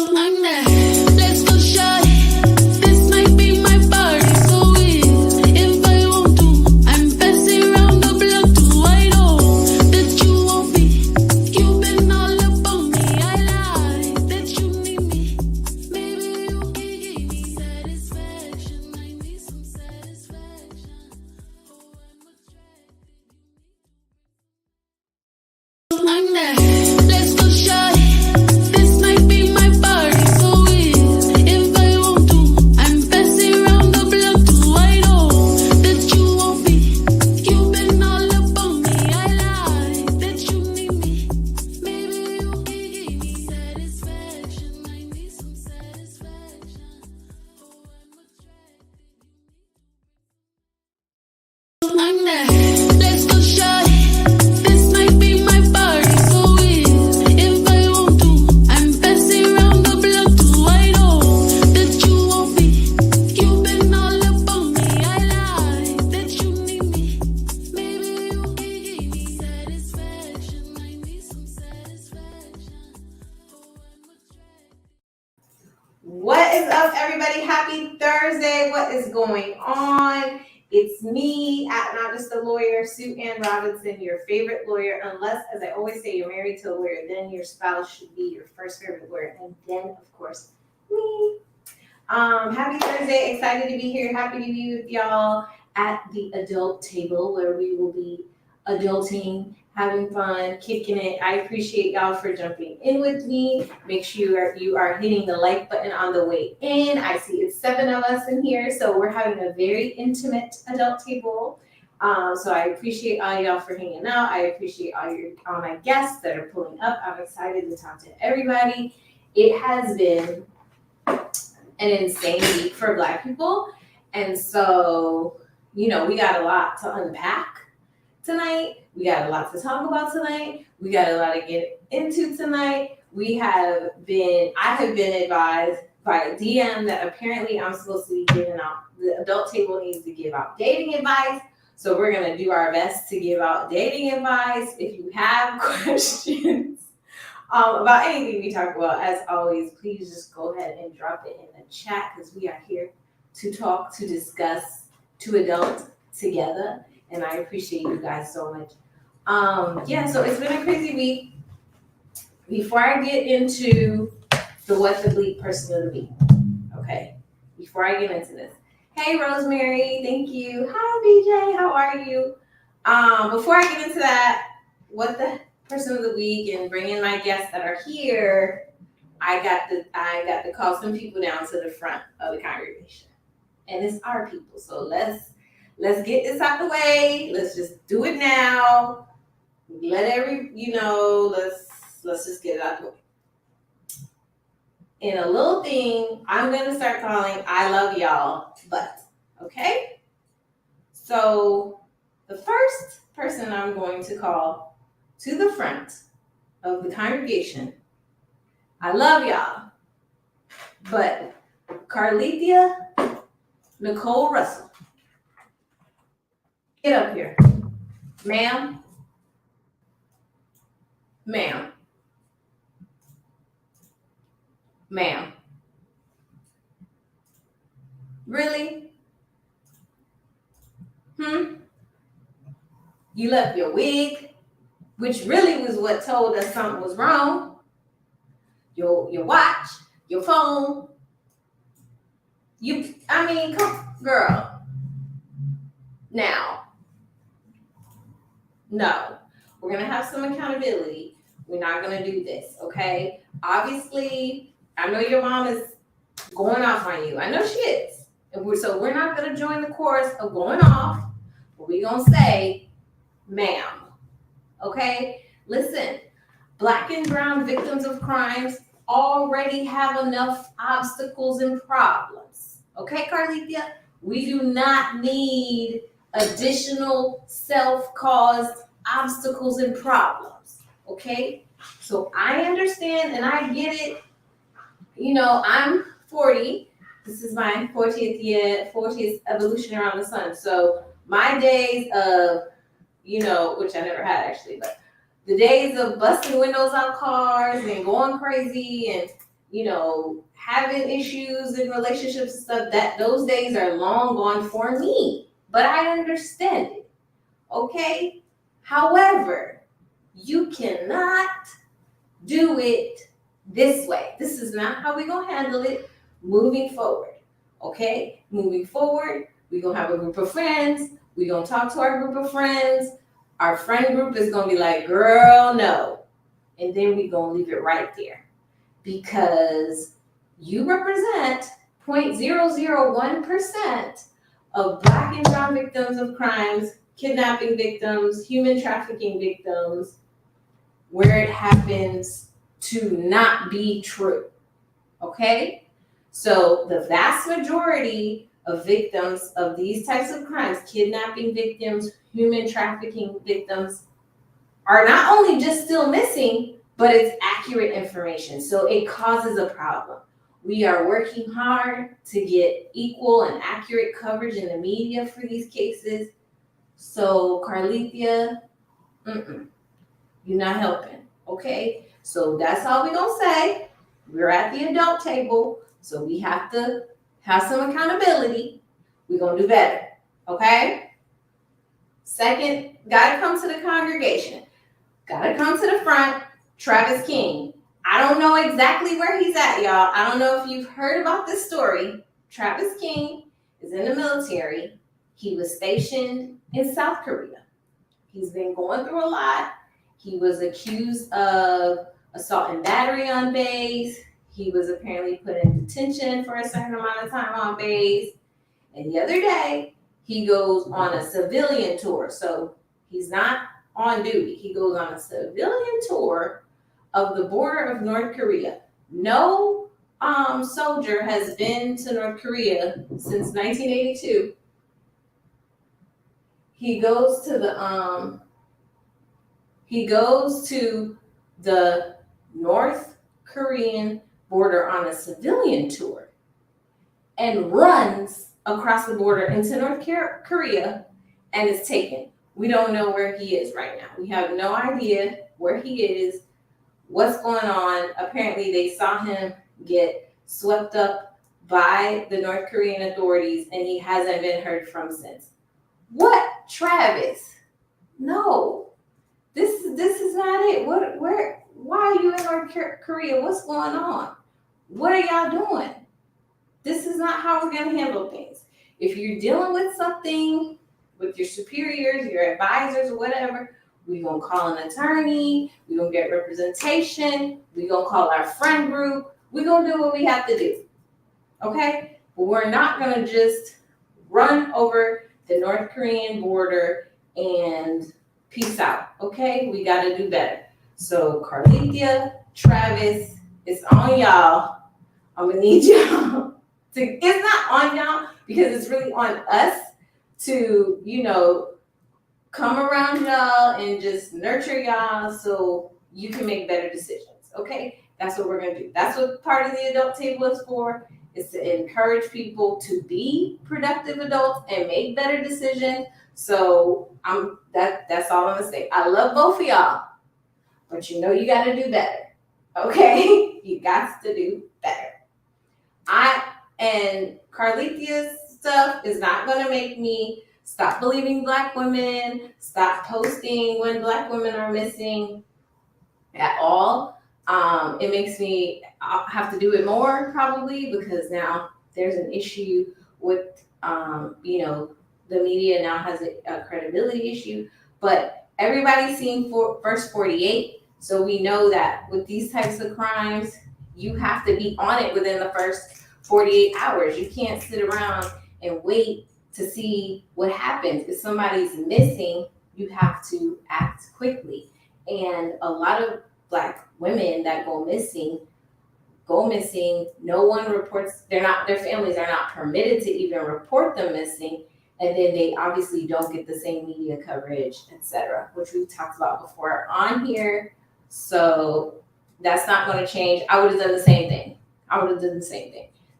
Let's go shot. This might be my party, so if I want to, I'm passing around the block too. I know that you won't be. You've been all up on me. I like that you need me. Maybe you can give me satisfaction. I need some satisfaction. Oh, I'm attracted. Let's go shot. This might be my party, so if I want to, I'm passing around the block too. I know that you won't be. You've been all up on me. I like that you need me. Maybe you can give me satisfaction. I need some satisfaction. Oh, I'm attracted. Let's go shot. This might be my party, so if I want to, I'm passing around the block too. I know that you won't be. You've been all up on me. I like that you need me. Maybe you can give me satisfaction. I need some satisfaction. Oh, I'm attracted. What is up, everybody? Happy Thursday. What is going on? It's me, at Not Just a Lawyer, Sue Ann Robinson, your favorite lawyer, unless, as I always say, you're married to a lawyer, then your spouse should be your first favorite lawyer, and then, of course, me. Happy Thursday. Excited to be here. Happy to be with y'all at the adult table where we will be adulting, having fun, kicking it. I appreciate y'all for jumping in with me. Make sure you are hitting the like button on the way in. I see it's 7 of us in here, so we're having a very intimate adult table. So I appreciate all y'all for hanging out. I appreciate all my guests that are pulling up. I'm excited to talk to everybody. It has been an insane week for Black people, and so we got a lot to unpack tonight. We got a lot to talk about tonight. We got a lot to get into tonight. I have been advised by a DM that apparently I'm supposed to be giving out, the adult table needs to give out dating advice. So we're going to do our best to give out dating advice. If you have questions about anything we talk about, as always, please just go ahead and drop it in the chat, because we are here to talk, to discuss, to adult together. And I appreciate you guys so much. So it's been a crazy week. Before I get into the what the bleep person of the week, okay? Before I get into this, hey Rosemary, thank you. Hi BJ, how are you? Before I get into that, what the person of the week and bring in my guests that are here, I got to call some people down to the front of the congregation, and it's our people. So let's get this out the way. Let's just do it now. Let's just get it out the way. In a little thing, I'm going to start calling I love y'all, but, okay? So the first person I'm going to call to the front of the congregation, I love y'all, but Carlethia Nicole Russell. Get up here. Ma'am. Really? You left your wig, which really was what told us something was wrong. Your watch, your phone. Come, girl. Now, no, we're going to have some accountability. We're not going to do this, okay? Obviously, I know your mom is going off on you. I know she is. So we're not going to join the chorus of going off, but we're going to say, ma'am, okay? Listen, Black and brown victims of crimes already have enough obstacles and problems. Okay, Carlethia? We do not need additional self-caused obstacles and problems, okay? So I understand and I get it. I'm 40. This is my 40th evolution around the sun. So my days of, which I never had actually, but the days of busting windows out cars and going crazy and having issues in relationships and stuff, that those days are long gone for me. But I understand it. Okay? However, you cannot do it this way. This is not how we're going to handle it moving forward. Okay? Moving forward, we're going to have a group of friends. We're going to talk to our group of friends. Our friend group is going to be like, girl, no. And then we're going to leave it right there. Because you represent 0.001% of Black and brown victims of crimes, kidnapping victims, human trafficking victims, where it happens to not be true. Okay? So the vast majority of victims of these types of crimes, kidnapping victims, human trafficking victims, are not only just still missing, but it's accurate information. So it causes a problem. We are working hard to get equal and accurate coverage in the media for these cases. So Carlithia, you're not helping, okay? So that's all we're gonna say. We're at the adult table, so we have to have some accountability. We're gonna do better, okay? Second, gotta come to the congregation. Gotta come to the front, Travis King. I don't know exactly where he's at, y'all. I don't know if you've heard about this story. Travis King is in the military. He was stationed in South Korea. He's been going through a lot. He was accused of assault and battery on base. He was apparently put in detention for a certain amount of time on base. And the other day, he goes on a civilian tour. So he's not on duty. He goes on a civilian tour of the border of North Korea. No soldier has been to North Korea since 1982. He goes to the North Korean border on a civilian tour and runs across the border into North Korea and is taken. We don't know where he is right now. We have no idea where he is, what's going on. Apparently, they saw him get swept up by the North Korean authorities, and he hasn't been heard from since. What, Travis? No, this is not it. Why are you in North Korea? What's going on? What are y'all doing? This is not how we're going to handle things. If you're dealing with something with your superiors, your advisors, or whatever, we're going to call an attorney. We're going to get representation. We're going to call our friend group. We're going to do what we have to do. Okay? But we're not going to just run over the North Korean border and peace out. Okay? We got to do better. So, Carlithia, Travis, it's on y'all. I'm going to need y'all it's not on y'all because it's really on us to, come around y'all and just nurture y'all so you can make better decisions, okay? That's what we're going to do. That's what part of the adult table is for, is to encourage people to be productive adults and make better decisions. So that's all I'm going to say. I love both of y'all, but you got to do better, okay? You got to do better. And Carlithia's stuff is not going to make me stop believing Black women, stop posting when Black women are missing at all. It makes me have to do it more probably because now there's an issue with, the media now has a credibility issue. But everybody's seen First 48, so we know that with these types of crimes, you have to be on it within the first 48 hours. You can't sit around and wait to see what happens. If somebody's missing, you have to act quickly. And a lot of Black women that go missing, no one reports, their families are not permitted to even report them missing, and then they obviously don't get the same media coverage, etc., which we've talked about before on here. So that's not going to change. I would have done the same thing.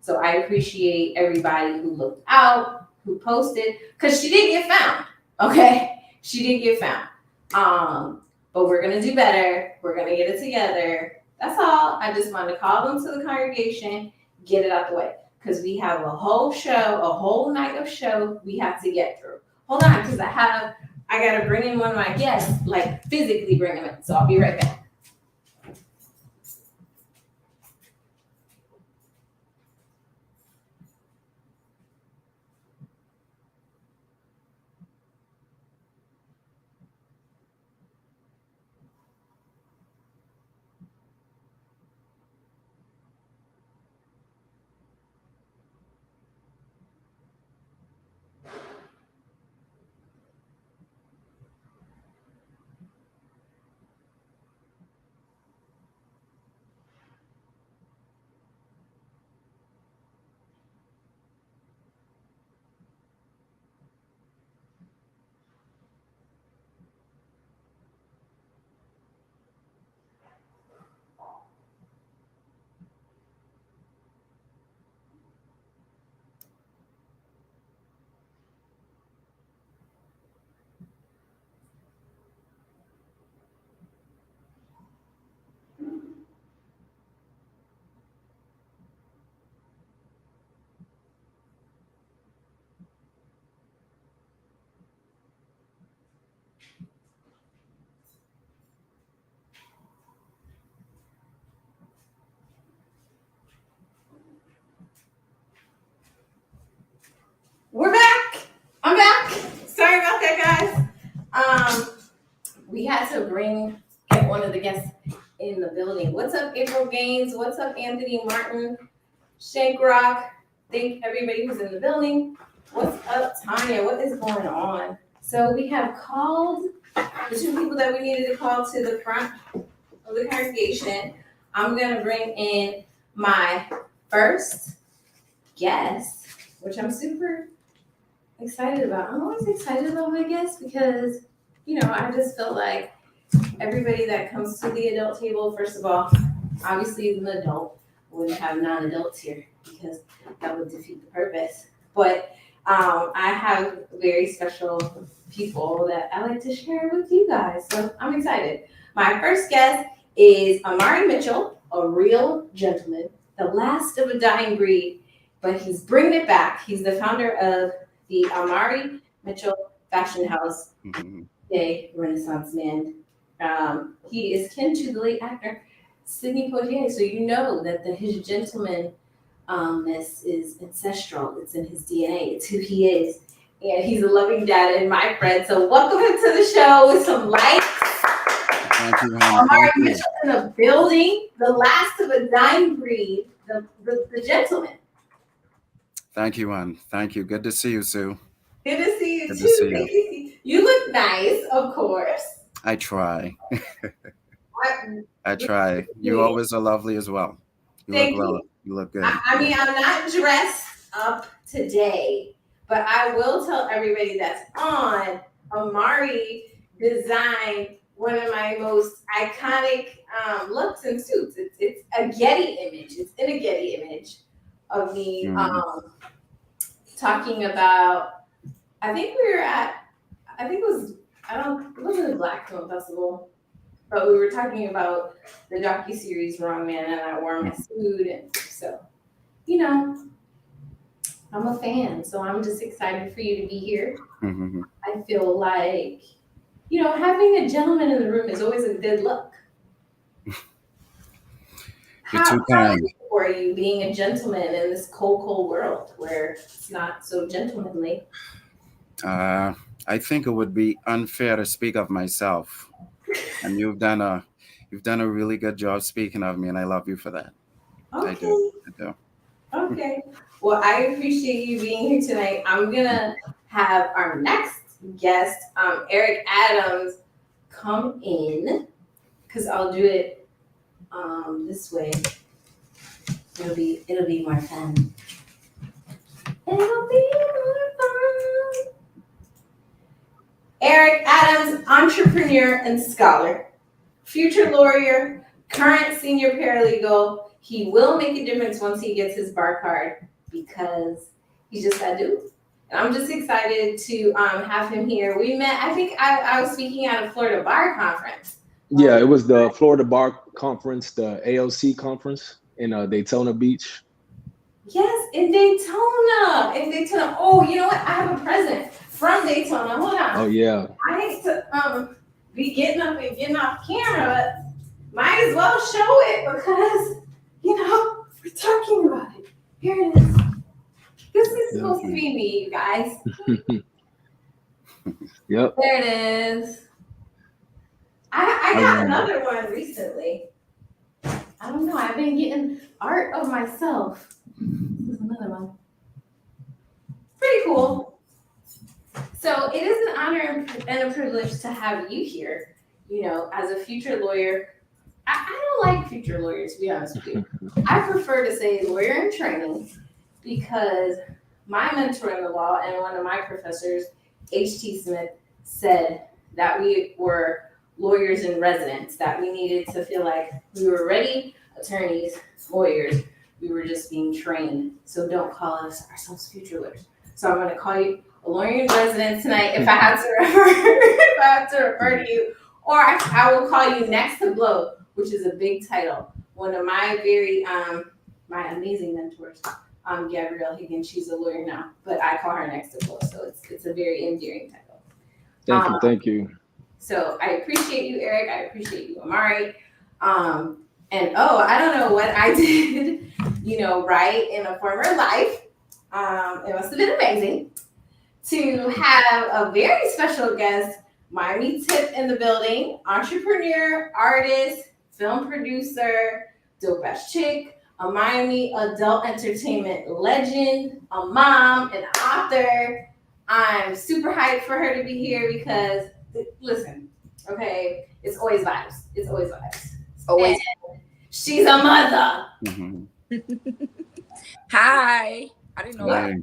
So I appreciate everybody who looked out, who posted, because she did get found, okay? She did get found. But we're going to do better. We're going to get it together. That's all. I just wanted to call them to the congregation, get it out the way. Because we have a whole show, a whole night of show we have to get through. Hold on, because I gotta bring in one of my guests, like physically bring him in. So I'll be right back. We're back. I'm back. Sorry about that, guys. We had to get one of the guests in the building. What's up, April Gaines? What's up, Anthony Martin? Shank Rock. Thank everybody who's in the building. What's up, Tanya? What is going on? So we have called the two people that we needed to call to the front of the congregation. I'm gonna bring in my first guest, which I'm super excited about. I'm always excited about my guests because, I just feel like everybody that comes to the adult table, first of all, obviously is an adult. We wouldn't have non-adults here because that would defeat the purpose. But I have very special people that I like to share with you guys. So I'm excited. My first guest is Amari Mitchell, a real gentleman, the last of a dying breed, but he's bringing it back. He's the founder of the Amari Mitchell Fashion House, a Renaissance man. He is kin to the late actor Sidney Poitier, so you know that his gentlemanness is ancestral. It's in his DNA. It's who he is, and he's a loving dad and my friend. So welcome him to the show with some lights. Thank you, Amari Mitchell in the building, the last of a dying breed, the gentleman. Thank you, Ann. Thank you. Good to see you, Sue. Good to see you Good too. to see you. Thank you. You look nice, of course. I try. I try. You always are lovely as well. Thank look well. you. You look good. I mean, I'm not dressed up today, but I will tell everybody that's on, Amari designed one of my most iconic looks and suits. It's a Getty image. It's in a Getty image of me talking about, it wasn't a Black Film Festival, but we were talking about the docuseries Wrong Man, and I wore my suit, and so, I'm a fan, so I'm just excited for you to be here. I feel like, having a gentleman in the room is always a good look. You're too kind. How is it for you being a gentleman in this cold world where it's not so gentlemanly? I think it would be unfair to speak of myself, and you've done a really good job speaking of me, and I love you for that. Okay. I do. Okay. Well, I appreciate you being here tonight. I'm gonna have our next guest, Eric Adams, come in because I'll do it this way. It'll be more fun. It'll be more fun. Eric Adams, entrepreneur and scholar, future lawyer, current senior paralegal. He will make a difference once he gets his bar card because he's just that dude. And I'm just excited to have him here. We met, I think I was speaking at a Florida bar conference Yeah, it was the Florida Bar Conference, the AOC conference in Daytona Beach. Yes, in Daytona. In Daytona. Oh, you know what? I have a present from Daytona. Hold on. Oh yeah. I hate to be getting up and getting off camera, but might as well show it because we're talking about it. Here it is. This is supposed to be me, you guys. Yep. There it is. I got another one recently. I don't know. I've been getting art of myself. This is another one. Pretty cool. So it is an honor and a privilege to have you here, as a future lawyer. I don't like future lawyers, to be honest with you. I prefer to say lawyer in training because my mentor in the law and one of my professors, H.T. Smith, said that we were lawyers in residence, that we needed to feel like we were ready attorneys, lawyers. We were just being trained. So don't call us ourselves future lawyers. So I'm going to call you a lawyer in residence tonight if I have to refer to you. Or I will call you next to blow, which is a big title. One of my very, my amazing mentors, Gabrielle Higgins, she's a lawyer now, but I call her next to blow. So it's a very endearing title. Thank you. So I appreciate you, Eric. I appreciate you, Amari. And I don't know what I did, right in a former life. It must have been amazing to have a very special guest, Miami Tip in the building, entrepreneur, artist, film producer, dope ass chick, a Miami adult entertainment legend, a mom, an author. I'm super hyped for her to be here because, listen, okay, it's always vibes. It's always vibes. Always. And she's a mother. Mhm. Hi. I didn't know that.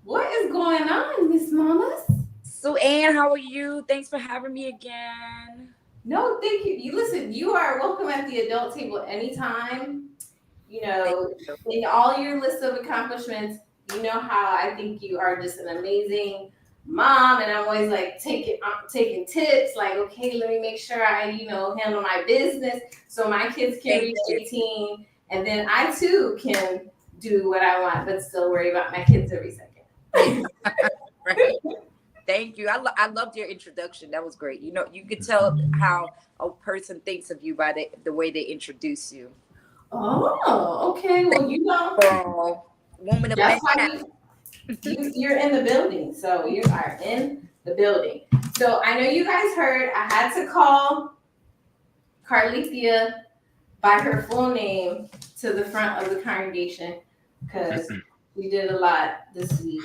What is going on, Miss Mamas? So, Ann, how are you? Thanks for having me again. No, thank you. Listen, you are welcome at the adult table anytime. In all your list of accomplishments, you know how I think you are just an amazing mom, and I'm always like taking tips, like, okay, let me make sure I, handle my business so my kids can reach 18, and then I too can do what I want, but still worry about my kids every second. Right. Thank you. I loved your introduction. That was great. You could tell how a person thinks of you by the way they introduce you. Oh, okay. Well, Woman of that's why you're in the building. So you are in the building. So I know you guys heard I had to call Carlithia by her full name to the front of the congregation because we did a lot this week.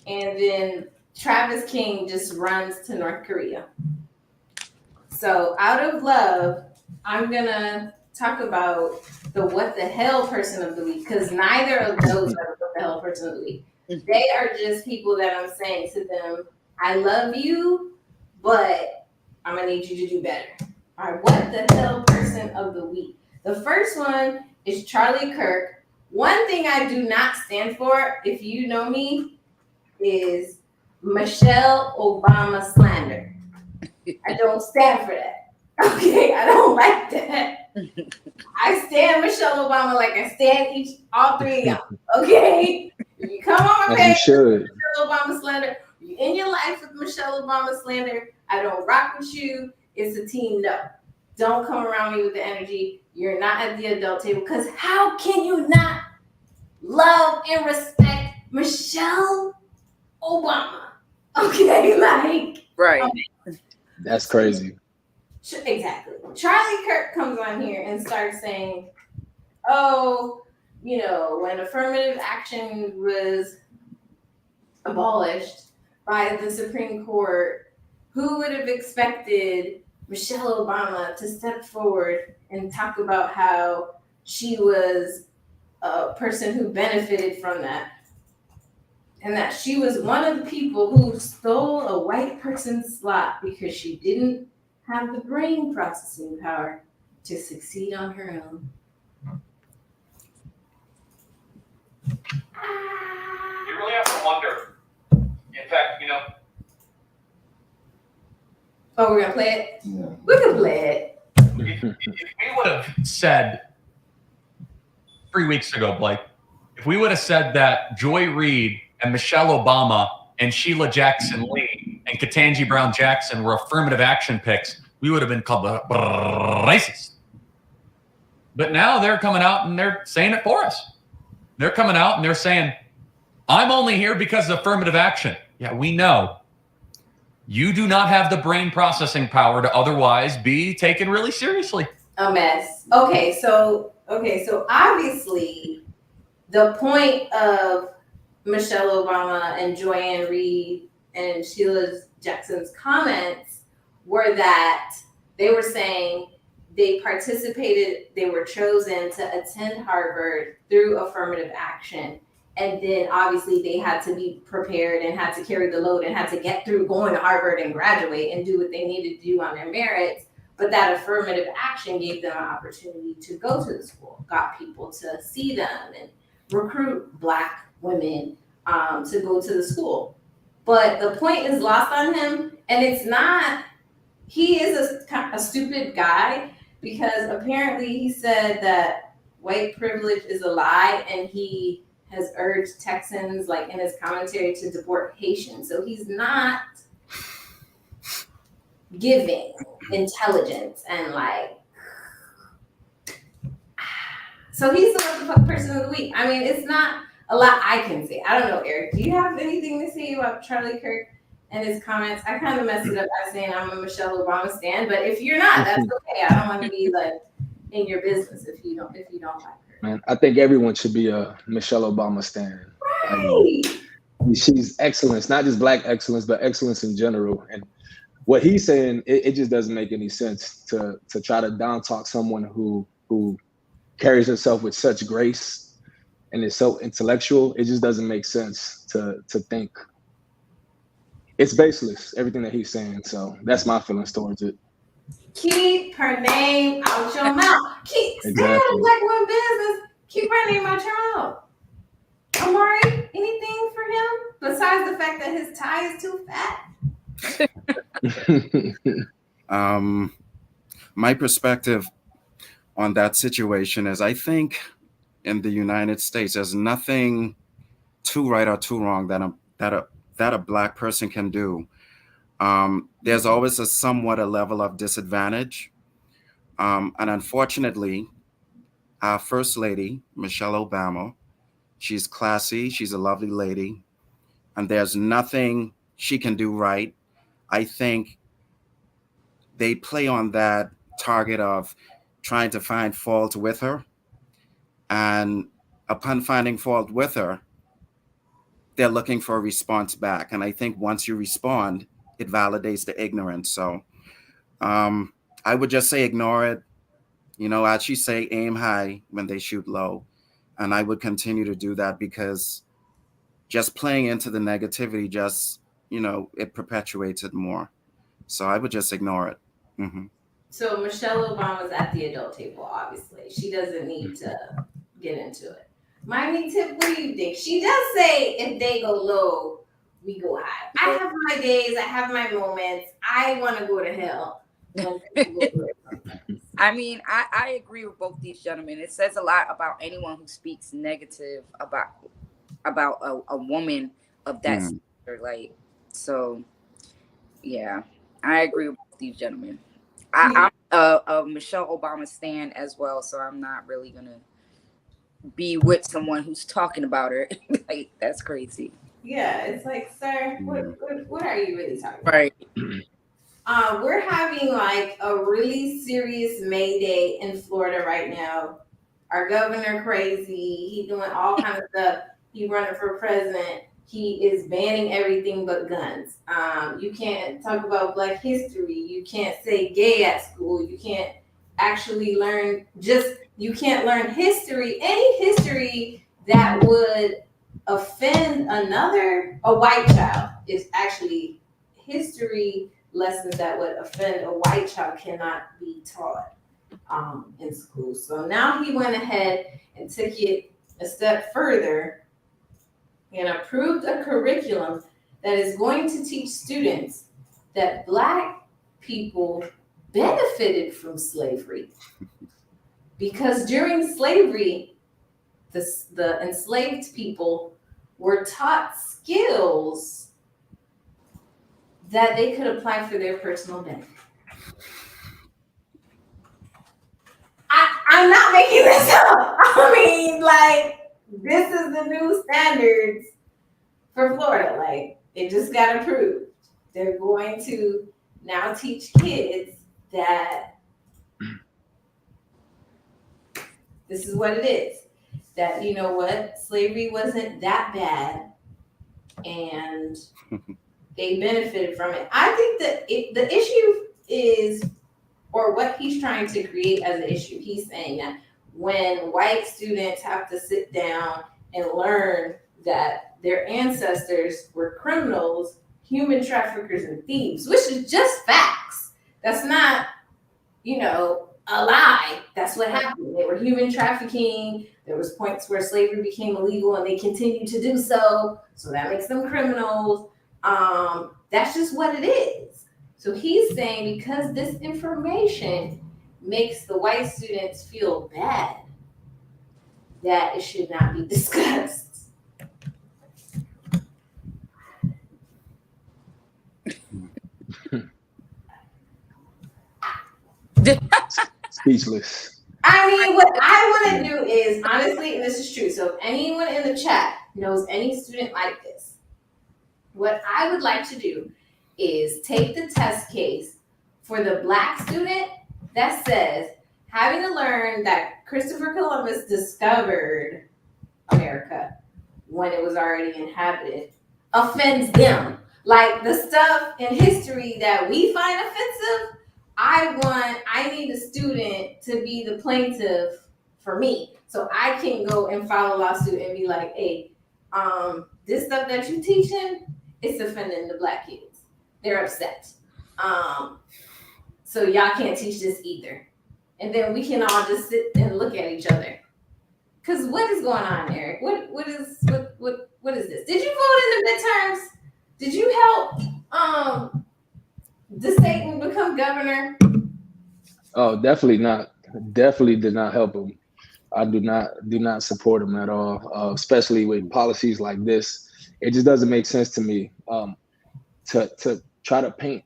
And then Travis King just runs to North Korea. So out of love, I'm going to talk about the what the hell person of the week, because neither of those are the what the hell person of the week. They are just people that I'm saying to them, I love you, but I'm going to need you to do better. All right, what the hell person of the week? The first one is Charlie Kirk. One thing I do not stand for, if you know me, is Michelle Obama slander. I don't stand for that. Okay, I don't like that. I stand Michelle Obama like I stand all three of y'all. Okay, if you come on my page with Michelle Obama slander, you in your life with Michelle Obama slander, I don't rock with you. It's a team no. Don't come around me with the energy. You're not at the adult table, because how can you not love and respect Michelle Obama? Okay, right. Okay. That's crazy. Exactly. Charlie Kirk comes on here and starts saying, oh, when affirmative action was abolished by the Supreme Court, who would have expected Michelle Obama to step forward and talk about how she was a person who benefited from that? And that she was one of the people who stole a white person's slot because she didn't have the brain processing power to succeed on her own. You really have to wonder. In fact, Oh, we're gonna play it? Yeah. We can play it. If we would have said 3 weeks ago, Blake, if we would have said that Joy Reid and Michelle Obama and Sheila Jackson Lee and Ketanji Brown Jackson were affirmative action picks, we would have been called racist. But now they're coming out and they're saying it for us. They're coming out and they're saying, I'm only here because of affirmative action. Yeah, we know. You do not have the brain processing power to otherwise be taken really seriously. A mess. Okay, so obviously the point of Michelle Obama and Joanne Reid and Sheila Jackson's comments were that they were saying they participated, they were chosen to attend Harvard through affirmative action. And then obviously they had to be prepared and had to carry the load and had to get through going to Harvard and graduate and do what they needed to do on their merits. But that affirmative action gave them an opportunity to go to the school, got people to see them and recruit Black women to go to the school. But the point is lost on him, and it's not, he is a stupid guy, because apparently he said that white privilege is a lie, and he has urged Texans, like in his commentary, to deport Haitians. So he's not giving intelligence and like, so he's the what the fuck person of the week. I mean, it's not a lot I can say. I don't know, Eric, do you have anything to say about Charlie Kirk and his comments? I kind of messed it up by saying I'm a Michelle Obama stan, but if you're not, that's okay. I don't want to be like in your business if you don't like her. Man, I think everyone should be a Michelle Obama stan. Right. She's excellence, not just Black excellence, but excellence in general. And what he's saying, it just doesn't make any sense to try to down talk someone who carries herself with such grace and is so intellectual. It just doesn't make sense to think. It's baseless, everything that he's saying. So that's my feelings towards it. Keep her name out your mouth. Stay out of Black woman business. Keep her name out your mouth. Amari, anything for him besides the fact that his tie is too fat? My perspective on that situation is, I think in the United States, there's nothing too right or too wrong that a Black person can do. There's always a level of disadvantage. And unfortunately, our First Lady, Michelle Obama, she's classy, she's a lovely lady, and there's nothing she can do right. I think they play on that target of trying to find fault with her. And upon finding fault with her, they're looking for a response back. And I think once you respond, it validates the ignorance. So I would just say ignore it. You know, as you say, aim high when they shoot low. And I would continue to do that, because just playing into the negativity just, it perpetuates it more. So I would just ignore it. Mm-hmm. So Michelle Obama's at the adult table, obviously. She doesn't need to get into it. Miami Tip, what do you think? She does say if they go low, we go high. I have my days, I have my moments. I want to go to hell. I mean, I agree with both these gentlemen. It says a lot about anyone who speaks negative about a woman of that stature. Like, so, yeah, I agree with both these gentlemen. I'm a Michelle Obama stan as well, so I'm not really gonna be with someone who's talking about her. Like, that's crazy. Yeah, it's like, sir, what are you really talking about? Right. We're having like a really serious May Day in Florida right now. Our governor crazy. He doing all kinds of stuff. He running for president. He is banning everything but guns. You can't talk about Black history. You can't say gay at school. You can't actually learn, you can't learn history, any history that would offend a white child is actually history lessons that would offend a white child cannot be taught in school. So now he went ahead and took it a step further and approved a curriculum that is going to teach students that Black people benefited from slavery. Because during slavery, the enslaved people were taught skills that they could apply for their personal benefit. I'm not making this up. I mean, like, this is the new standards for Florida. Like, it just got approved. They're going to now teach kids that this is what it is. That, you know what, slavery wasn't that bad and they benefited from it. I think that the issue is, or what he's trying to create as an issue, he's saying that when white students have to sit down and learn that their ancestors were criminals, human traffickers, and thieves, which is just facts. That's not, you know, a lie. That's what happened. They were human trafficking. There was points where slavery became illegal and they continue to do so. So that makes them criminals. That's just what it is. So he's saying because this information makes the white students feel bad, that it should not be discussed. Speechless. I mean, what I want to do is, honestly, and this is true, so if anyone in the chat knows any student like this, what I would like to do is take the test case for the Black student that says, having to learn that Christopher Columbus discovered America when it was already inhabited offends them. Like the stuff in history that we find offensive, I need a student to be the plaintiff for me. So I can go and file a lawsuit and be like, hey, this stuff that you're teaching, it's offending the Black kids. They're upset. So y'all can't teach this either. And then we can all just sit and look at each other. Cause what is going on, Eric? What is this? Did you vote in the midterms? Did you help DeSatan become governor? Oh, definitely not. Definitely did not help him. I do not support him at all, especially with policies like this. It just doesn't make sense to me to try to paint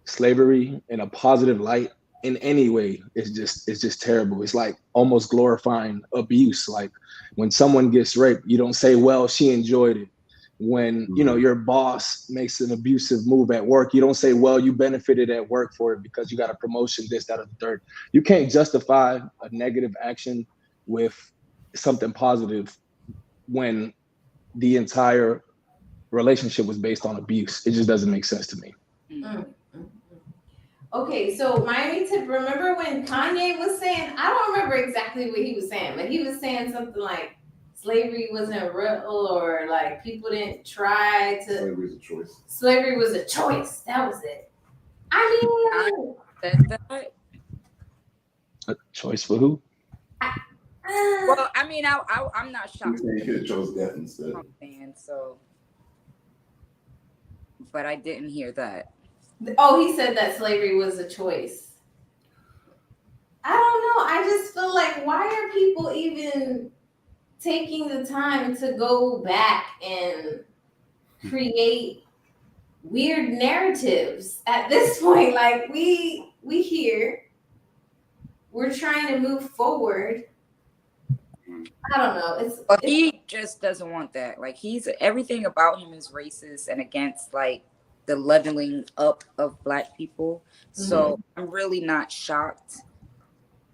slavery in a positive light in any way. It's just terrible. It's like almost glorifying abuse. Like when someone gets raped, you don't say, well, she enjoyed it. When, you know, your boss makes an abusive move at work, you don't say, well, you benefited at work for it because you got a promotion, this, that, or the third. You can't justify a negative action with something positive when the entire relationship was based on abuse. It just doesn't make sense to me. Okay, so Miami Tip, remember when Kanye was saying, I don't remember exactly what he was saying, but he was saying something like slavery wasn't real, or like people didn't try to. Slavery was a choice. Slavery was a choice. That was it. I mean, Said that. A choice for who? Well, I mean, I'm not shocked. You could have chose death instead. Man, so, but I didn't hear that. oh, he said that slavery was a choice. I don't know. I just feel like, why are people even taking the time to go back and create weird narratives at this point? Like we here, we're trying to move forward. I don't know. But he just doesn't want that. Like everything about him is racist and against like the leveling up of Black people. So I'm really not shocked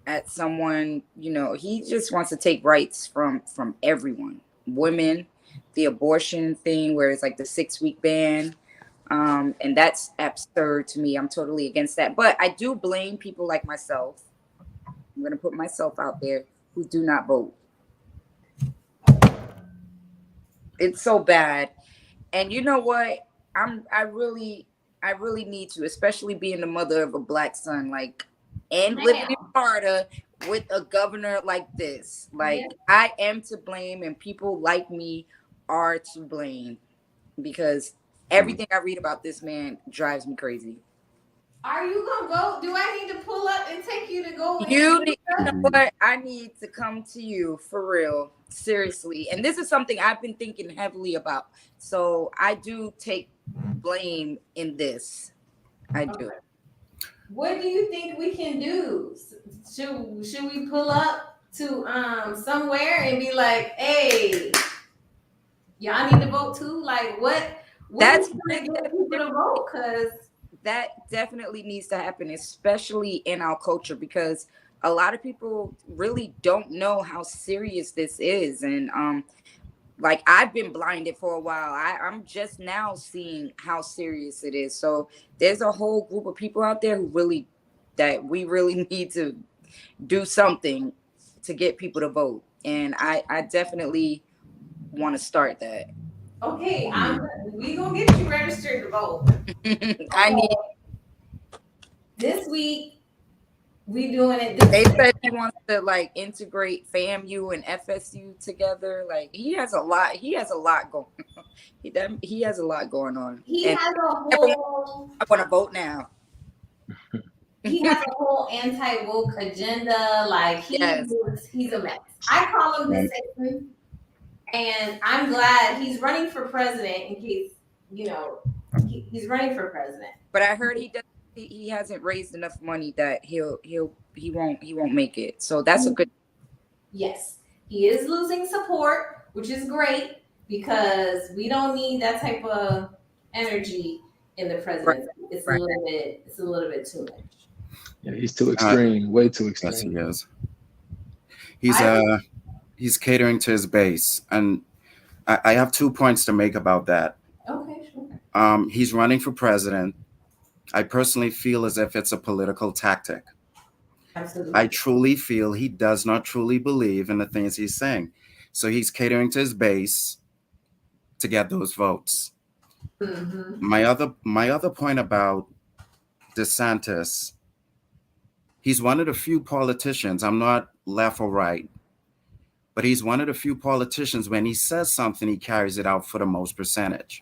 at someone, you know, he just wants to take rights from everyone. Women, the abortion thing where it's like the 6-week ban. And that's absurd to me. I'm totally against that. But I do blame people like myself. I'm going to put myself out there who do not vote. It's so bad. And you know what? I really need to, especially being the mother of a Black son, like, and living in Florida with a governor like this. Like, I am to blame, and people like me are to blame because everything I read about this man drives me crazy. Are you gonna vote? Do I need to pull up and take you to go? You know what? I need to come to you for real, seriously. And this is something I've been thinking heavily about. So I do take blame in this. I do. What do you think we can do? Should we pull up to somewhere and be like, hey, y'all need to vote too? Like what That's is gonna get people to vote? Because that definitely needs to happen, especially in our culture, because a lot of people really don't know how serious this is. And like I've been blinded for a while. I'm just now seeing how serious it is. So there's a whole group of people out there that we really need to do something to get people to vote. And I definitely want to start that. okay, we gonna get you registered to vote. I need. This week we doing it. They said he wants to like integrate FAMU and FSU together. Like he has a lot. He has a lot going. He has a lot going on. He And has a whole. I want to vote now. He has a whole anti-woke agenda. Like he's a mess. I call him the Satan, and I'm glad he's running for president. In case you know, he's running for president. But I heard he hasn't raised enough money that he won't make it. So that's a good. Yes, he is losing support, which is great because we don't need that type of energy in the presidency. Right. It's a little bit too much. Yeah, he's too extreme, way too extreme. Yes, he is. He's catering to his base, and I have 2 points to make about that. Okay, sure. He's running for president. I personally feel as if it's a political tactic. Absolutely. I truly feel he does not truly believe in the things he's saying. So he's catering to his base to get those votes. Mm-hmm. My other point about DeSantis, he's one of the few politicians, I'm not left or right, but he's one of the few politicians, when he says something, he carries it out for the most percentage.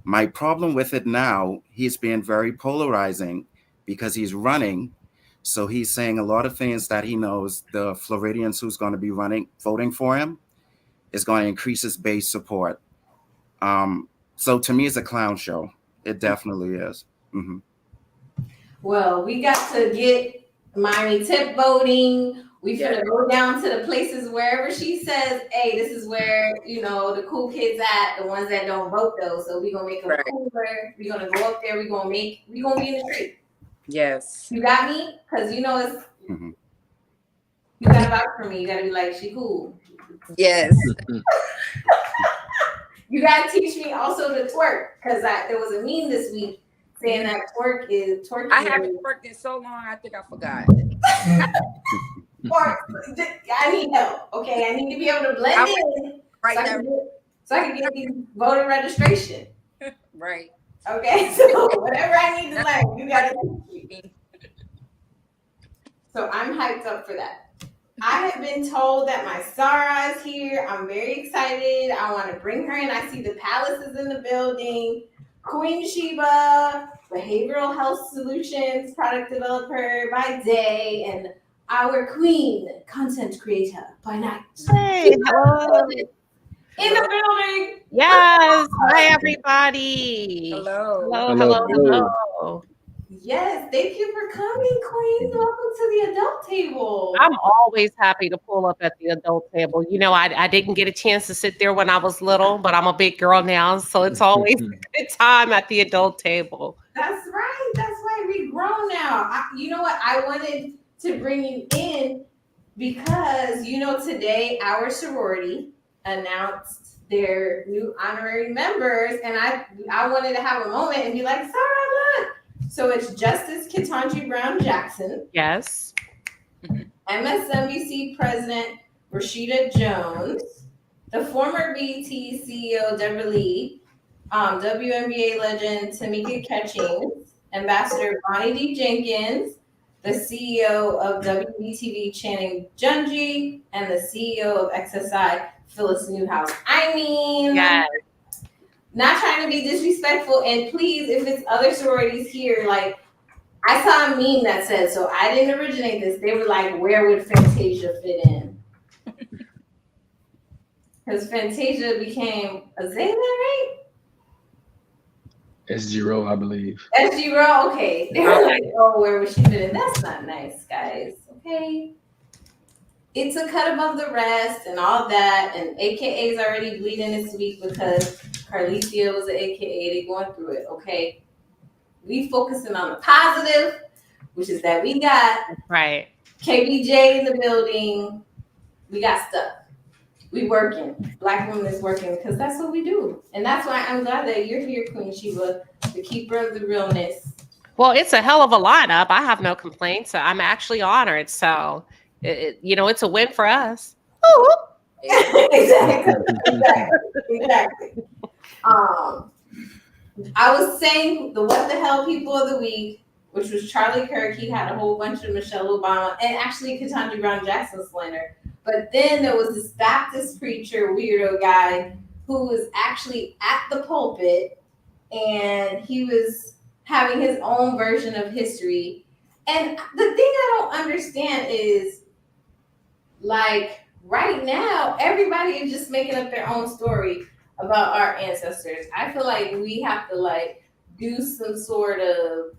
My problem with it now, he's being very polarizing because he's running. So he's saying a lot of things that he knows the Floridians who's going to be voting for him is going to increase his base support. So to me, it's a clown show. It definitely is. Mm-hmm. Well, we got to get Miami tip voting. We finna go down to the places wherever she says, hey, this is where, the cool kids at, the ones that don't vote though. So we're gonna make them cooler. We're gonna go up there, we're gonna be in the street. Yes. You got me? Because it's you gotta vouch for me. You gotta be like, she cool. Yes. You gotta teach me also to twerk, because there was a meme this week saying that twerk. I haven't twerked in so long, I think I forgot. I need help. Okay, I need to be able to blend in so I can get these voter registration. Right. Okay, so whatever I need to learn, you gotta teach me. So I'm hyped up for that. I have been told that my Sarah is here. I'm very excited. I want to bring her in. I see the palaces in the building. Queen Sheba, behavioral health solutions product developer by day, and our queen content creator by night. Hey, hello. In the building. Yes. Hi, everybody. Hello. Yes, thank you for coming, Queen. Welcome to the adult table. I'm always happy to pull up at the adult table. I didn't get a chance to sit there when I was little, but I'm a big girl now, so it's always a good time at the adult table. That's right. That's right. We've grown now. You know what? I wanted to bring you in because, today our sorority announced their new honorary members, and I wanted to have a moment and be like, Sarah, look. So it's Justice Ketanji Brown Jackson. Yes. MSNBC President Rashida Jones, the former BET CEO Deborah Lee, WNBA legend Tamika Catchings, Ambassador Bonnie D. Jenkins, the CEO of WBTV Channing Junji, and the CEO of XSI Phyllis Newhouse. Yes. Not trying to be disrespectful, and please, if it's other sororities here, I saw a meme that said, so I didn't originate this. They were like, where would Fantasia fit in? Because Fantasia became Azalea, right? SG-Row, I believe. SG-Row, okay. They were like, oh, where would she fit in? That's not nice, guys. Okay. It's a cut above the rest and all that, and AKA's already bleeding this week because Carlicia was an AKA. They going through it, okay? We focusing on the positive, which is that we got Right. KBJ in the building. We got stuff. We working. Black women is working because that's what we do. And that's why I'm glad that you're here, Queen Sheba, the keeper of the realness. Well, it's a hell of a lineup. I have no complaints. I'm actually honored. So, it's a win for us. Exactly. I was saying the what the hell people of the week, which was Charlie Kirk. He had a whole bunch of Michelle Obama and actually Ketanji Brown Jackson slander. But then there was this Baptist preacher weirdo guy who was actually at the pulpit and he was having his own version of history. And the thing I don't understand is, like, right now, everybody is just making up their own story about our ancestors. I feel like we have to, like, do some sort of,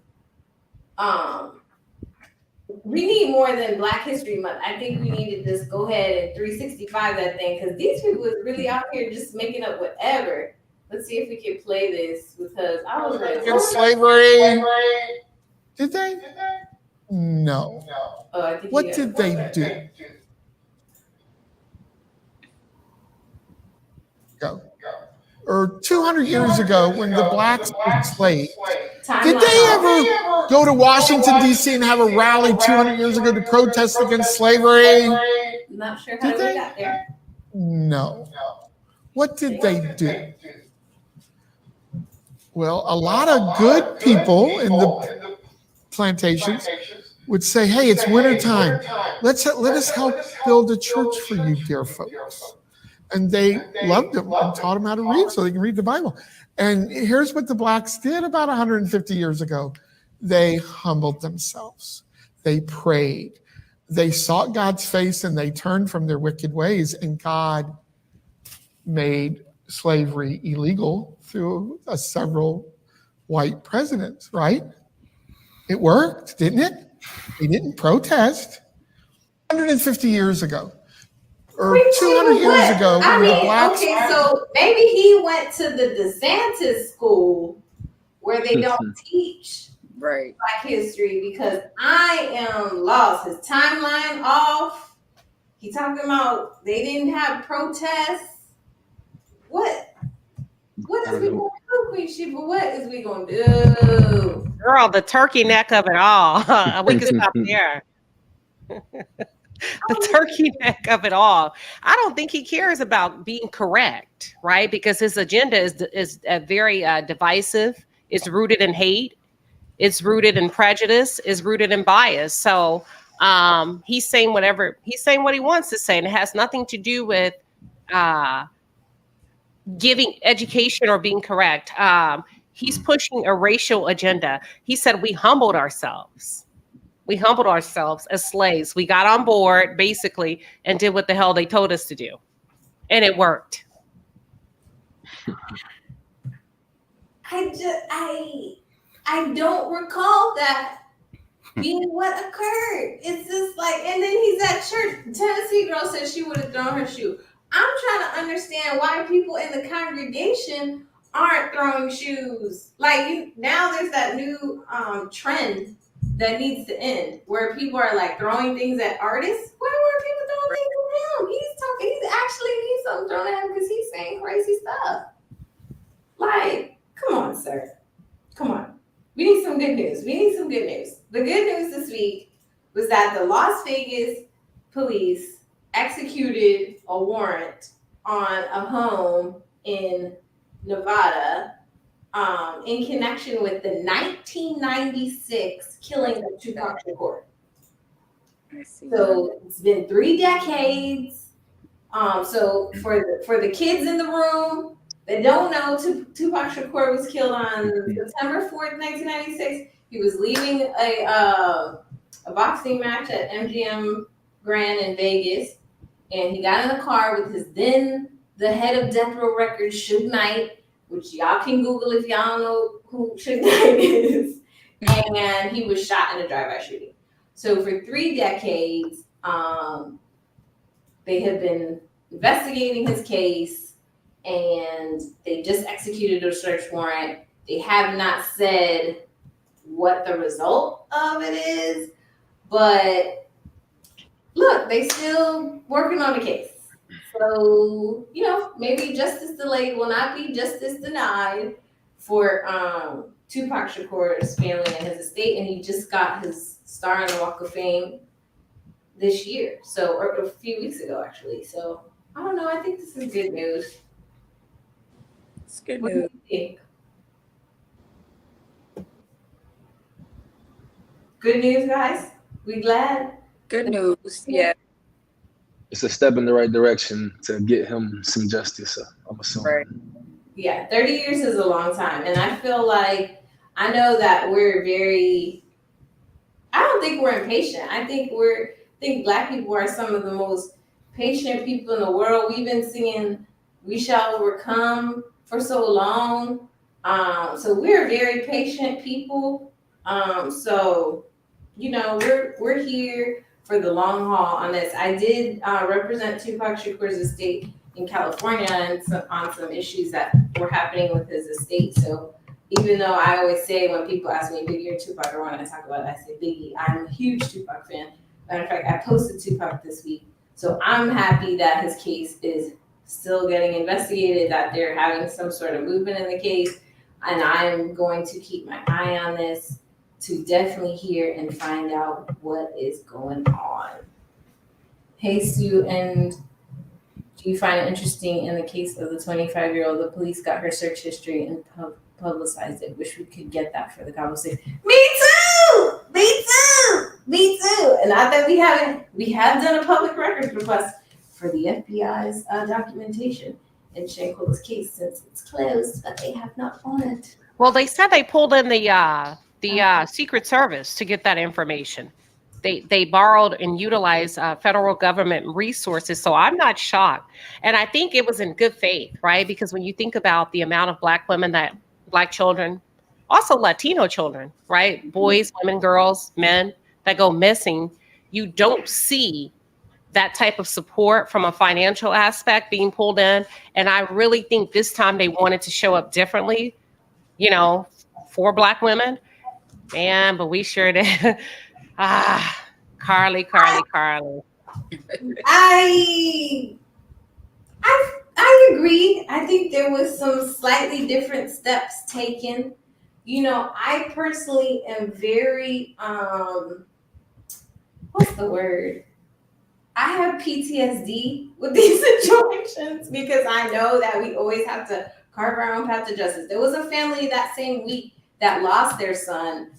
we need more than Black History Month. I think we need to just go ahead and 365 that thing, because these people is really out here just making up whatever. Let's see if we can play this, because I was like, in slavery. Did they? No. oh, I think What did they do? Go. Or 200 years ago, when the blacks were slaves, did they ever go to Washington, D.C. and have a rally 200 years ago to protest against slavery? Not sure how they got there. No. What did they do? Well, a lot of good people in the plantations would say, hey, it's wintertime. Let us help build a church for you, dear folks. And they loved them and taught them how to read so they can read the Bible. And here's what the blacks did about 150 years ago. They humbled themselves. They prayed. They sought God's face and they turned from their wicked ways. And God made slavery illegal through several white presidents, right? It worked, didn't it? They didn't protest. 150 years ago. Or 200 years ago. I mean, okay, so maybe he went to the DeSantis school where they don't teach Black history, because I am lost. His timeline off. He talking about they didn't have protests. What is we gonna do, Queen Sheba? What is we gonna do? Girl, the turkey neck of it all. We can stop there. The turkey neck of it all. I don't think he cares about being correct, right? Because his agenda is very divisive. It's rooted in hate. It's rooted in prejudice. It's rooted in bias. So he's saying what he wants to say, and it has nothing to do with giving education or being correct. He's pushing a racial agenda. He said we humbled ourselves. We humbled ourselves as slaves. We got on board, basically, and did what the hell they told us to do. And it worked. I don't recall that being what occurred. It's just like, and then he's at church. Tennessee girl said she would have thrown her shoe. I'm trying to understand why people in the congregation aren't throwing shoes. Like, now there's that new trend that needs to end, where people are like throwing things at artists. Why were people throwing things at him? He's actually needs something thrown at him because he's saying crazy stuff. Like, come on, sir. Come on. We need some good news. The good news this week was that the Las Vegas police executed a warrant on a home in Nevada in connection with the 1996 killing of Tupac Shakur. So it's been 3 decades. So for the kids in the room that don't know, Tupac Shakur was killed on September 4th, 1996. He was leaving a boxing match at MGM Grand in Vegas, and he got in the car with the head of Death Row Records, Suge Knight, which y'all can Google if y'all don't know who Suge Knight is, and he was shot in a drive-by shooting. So for 3 decades, they have been investigating his case, and they just executed a search warrant. They have not said what the result of it is, but look, they still working on the case. So, maybe justice delayed will not be justice denied for Tupac Shakur's family and his estate, and he just got his star on the Walk of Fame this year, or a few weeks ago, actually. So, I don't know. I think this is good news. It's good What do news. you think? Good news, guys? We glad? Good news. Yeah. It's a step in the right direction to get him some justice, I'm assuming. Right. Yeah, 30 years is a long time. And I feel like, I know that I don't think we're impatient. I think Black people are some of the most patient people in the world. We've been singing We Shall Overcome for so long. So we're very patient people. So, we're here for the long haul on this. I did represent Tupac Shakur's estate in California and on some issues that were happening with his estate. So even though I always say when people ask me Biggie or Tupac or when I talk about it, I say Biggie. I'm a huge Tupac fan. Matter of fact, I posted Tupac this week. So I'm happy that his case is still getting investigated, that they're having some sort of movement in the case. And I'm going to keep my eye on this to definitely hear and find out what is going on. Hey, Sue, and do you find it interesting in the case of the 25-year-old, the police got her search history and publicized it? Wish we could get that for the conversation. Me too! Me too! Me too! And not that we have done a public records request for the FBI's documentation in Shankula's case since it's closed, but they have not on it. Well, they said they pulled in the Secret Service to get that information. They borrowed and utilized federal government resources. So I'm not shocked. And I think it was in good faith, right? Because when you think about the amount of Black women, Black children, also Latino children, right? Boys, women, girls, men that go missing, you don't see that type of support from a financial aspect being pulled in. And I really think this time they wanted to show up differently, for Black women. Man, but we sure did. Carly. I agree. I think there was some slightly different steps taken. I personally am very what's the word? I have PTSD with these situations because I know that we always have to carve our own path to justice. There was a family that same week that lost their son.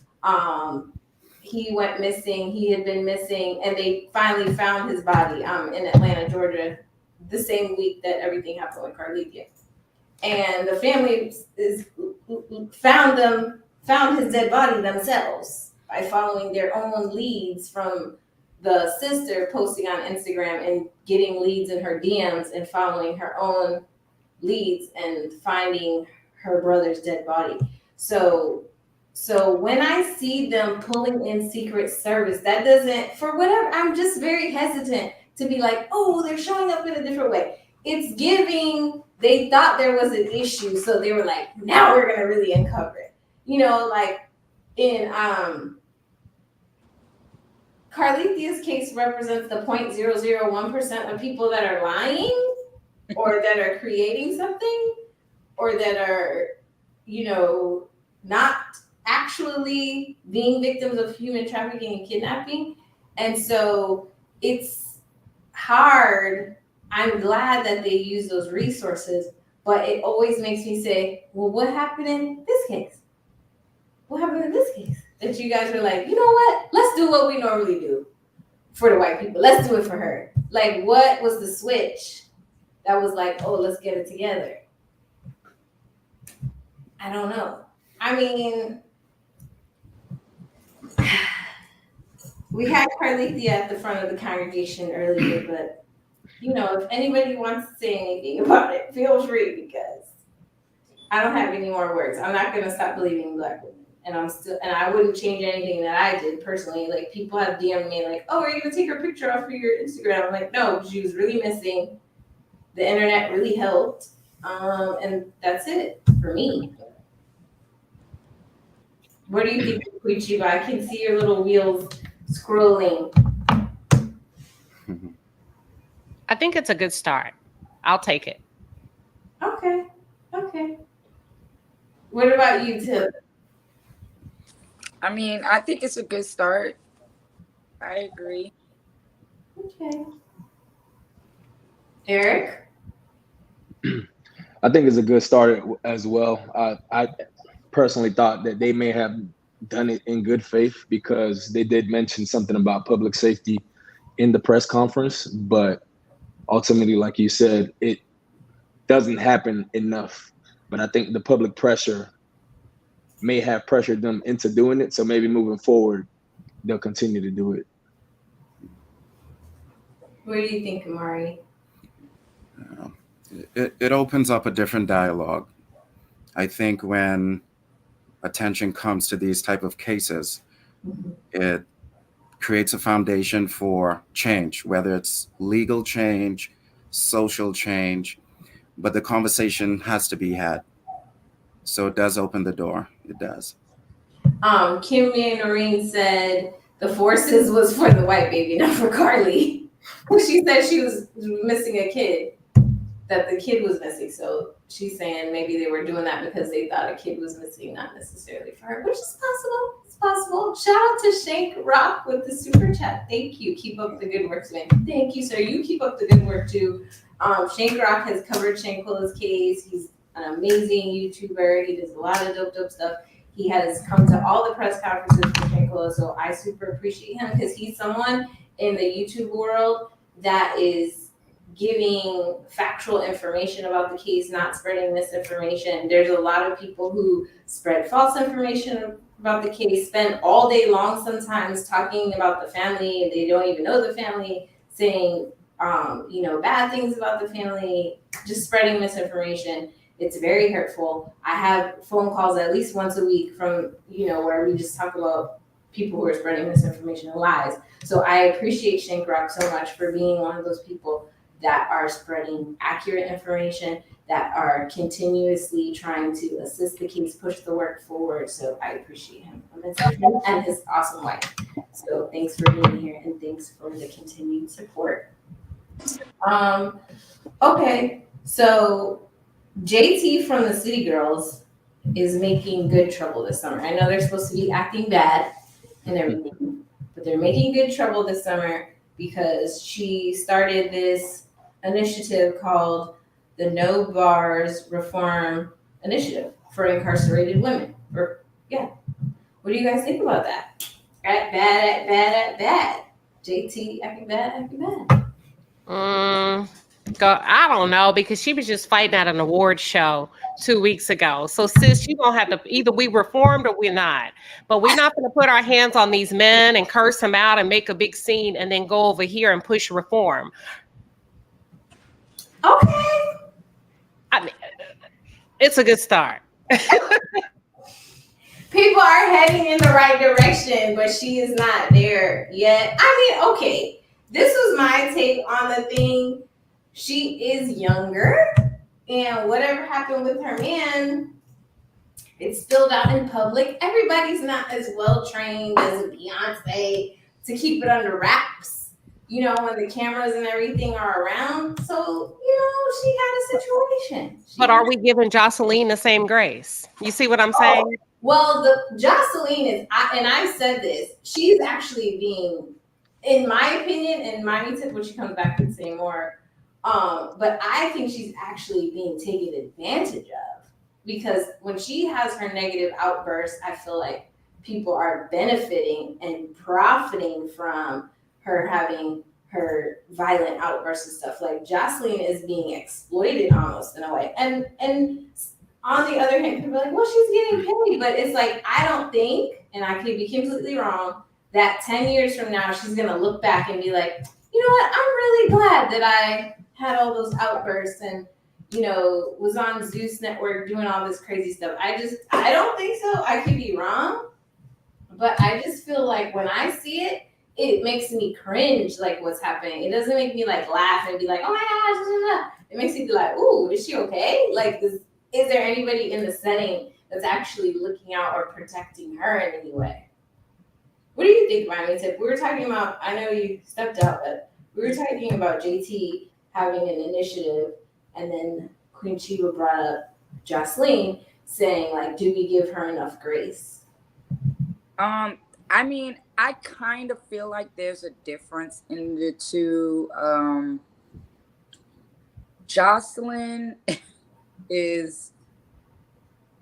He went missing. He had been missing, and they finally found his body in Atlanta, Georgia, the same week that everything happened with Carlithia. And the family found his dead body themselves by following their own leads from the sister posting on Instagram and getting leads in her DMs and following her own leads and finding her brother's dead body. So when I see them pulling in Secret Service, that doesn't, for whatever, I'm just very hesitant to be like, oh, they're showing up in a different way. It's giving, they thought there was an issue, so they were like, now we're gonna really uncover it. Like in Carlithia's case represents the 0.001% of people that are lying or that are creating something or that are, not actually being victims of human trafficking and kidnapping. And so it's hard. I'm glad that they use those resources, but it always makes me say, well, what happened in this case? What happened in this case? That you guys are like, you know what? Let's do what we normally do for the white people. Let's do it for her. Like, what was the switch that was like, oh, let's get it together? I don't know. I mean, We had Carlithia at the front of the congregation earlier, but if anybody wants to say anything about it, feel free, because I don't have any more words. I'm not gonna stop believing in Black women. And I wouldn't change anything that I did personally. Like, people have DM'd me like, "Oh, are you gonna take her picture off of your Instagram?" I'm like, no, she was really missing. The internet really helped. And that's it for me. What do you think, Chiba? I can see your little wheels scrolling. I think it's a good start. I'll take it. Okay. What about you, Tip? I mean, I think it's a good start. I agree. Okay. Eric? I think it's a good start as well. I personally thought that they may have done it in good faith, because they did mention something about public safety in the press conference, but ultimately, like you said, it doesn't happen enough. But I think the public pressure may have pressured them into doing it. So maybe moving forward, they'll continue to do it. What do you think, Amari? It opens up a different dialogue. I think when attention comes to these type of cases, it creates a foundation for change, whether it's legal change, social change, but the conversation has to be had. So it does open the door. It does. Kim Mae Noreen said the forces was for the white baby, not for Carly. She said she was missing a kid, that the kid was missing. So she's saying maybe they were doing that because they thought a kid was missing, not necessarily for her, which is possible. It's possible. Shout out to Shank Rock with the super chat. Thank you. Keep up the good work, man. Thank you, sir. You keep up the good work too. Shank Rock has covered Shankula's case. He's an amazing YouTuber. He does a lot of dope stuff. He has come to all the press conferences for Shankula, so I super appreciate him, because he's someone in the YouTube world that is giving factual information about the case, not spreading misinformation. There's a lot of people who spread false information about the case, spend all day long sometimes talking about the family, and they don't even know the family, saying bad things about the family, just spreading misinformation. It's very hurtful. I have phone calls at least once a week from, where we just talk about people who are spreading misinformation and lies. So I appreciate Shank Rock so much for being one of those people that are spreading accurate information, that are continuously trying to assist the case, push the work forward. So I appreciate him and his awesome wife. So thanks for being here, and thanks for the continued support. Okay, so JT from the City Girls is making good trouble this summer. I know they're supposed to be acting bad and everything, but they're making good trouble this summer because she started this initiative called the No Bars Reform Initiative for incarcerated women. What do you guys think about that? Bad. JT acting bad. I don't know, because she was just fighting at an award show 2 weeks ago. So sis, you gonna have to either we reformed or we're not. But we're not gonna put our hands on these men and curse them out and make a big scene and then go over here and push reform. Okay. I mean, it's a good start. People are heading in the right direction, but she is not there yet. I mean, okay, this was my take on the thing. She is younger, and whatever happened with her man, it's spilled out in public. Everybody's not as well trained as Beyonce to keep it under wraps, when the cameras and everything are around. So, she had a situation. But are we giving Jocelyn the same grace? You see what I'm saying? Well, the Jocelyn is, and I've said this, she's actually being, in my opinion, and Miami Tip, when she comes back, can say more. But I think she's actually being taken advantage of, because when she has her negative outbursts, I feel like people are benefiting and profiting from her having her violent outbursts and stuff. Like, Jocelyn is being exploited almost in a way. And on the other hand, people are like, well, she's getting paid. But it's like, I don't think, and I could be completely wrong, that 10 years from now, she's going to look back and be like, you know what? I'm really glad that I had all those outbursts and, you know, was on Zeus Network doing all this crazy stuff. I don't think so. I could be wrong. But I just feel like when I see it, it makes me cringe, like what's happening. It doesn't make me like laugh and be like, oh my gosh. It makes me be like, ooh, is she okay? Like, is there anybody in the setting that's actually looking out or protecting her in any way? What do you think, Miami Tip? We were talking about, I know you stepped out, but we were talking about JT having an initiative, and then Queen Chiba brought up Jocelyn saying, like, do we give her enough grace? I mean, I kind of feel like there's a difference in the two. Jocelyn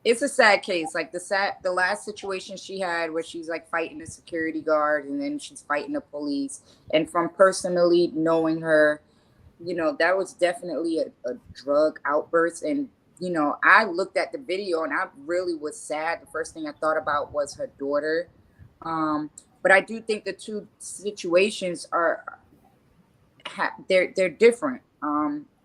it's a sad case. Like the last situation she had where she's like fighting a security guard and then she's fighting the police. And from personally knowing her, you know, that was definitely a drug outburst. And, you know, I looked at the video and I really was sad. The first thing I thought about was her daughter. But I do think the two situations they're different.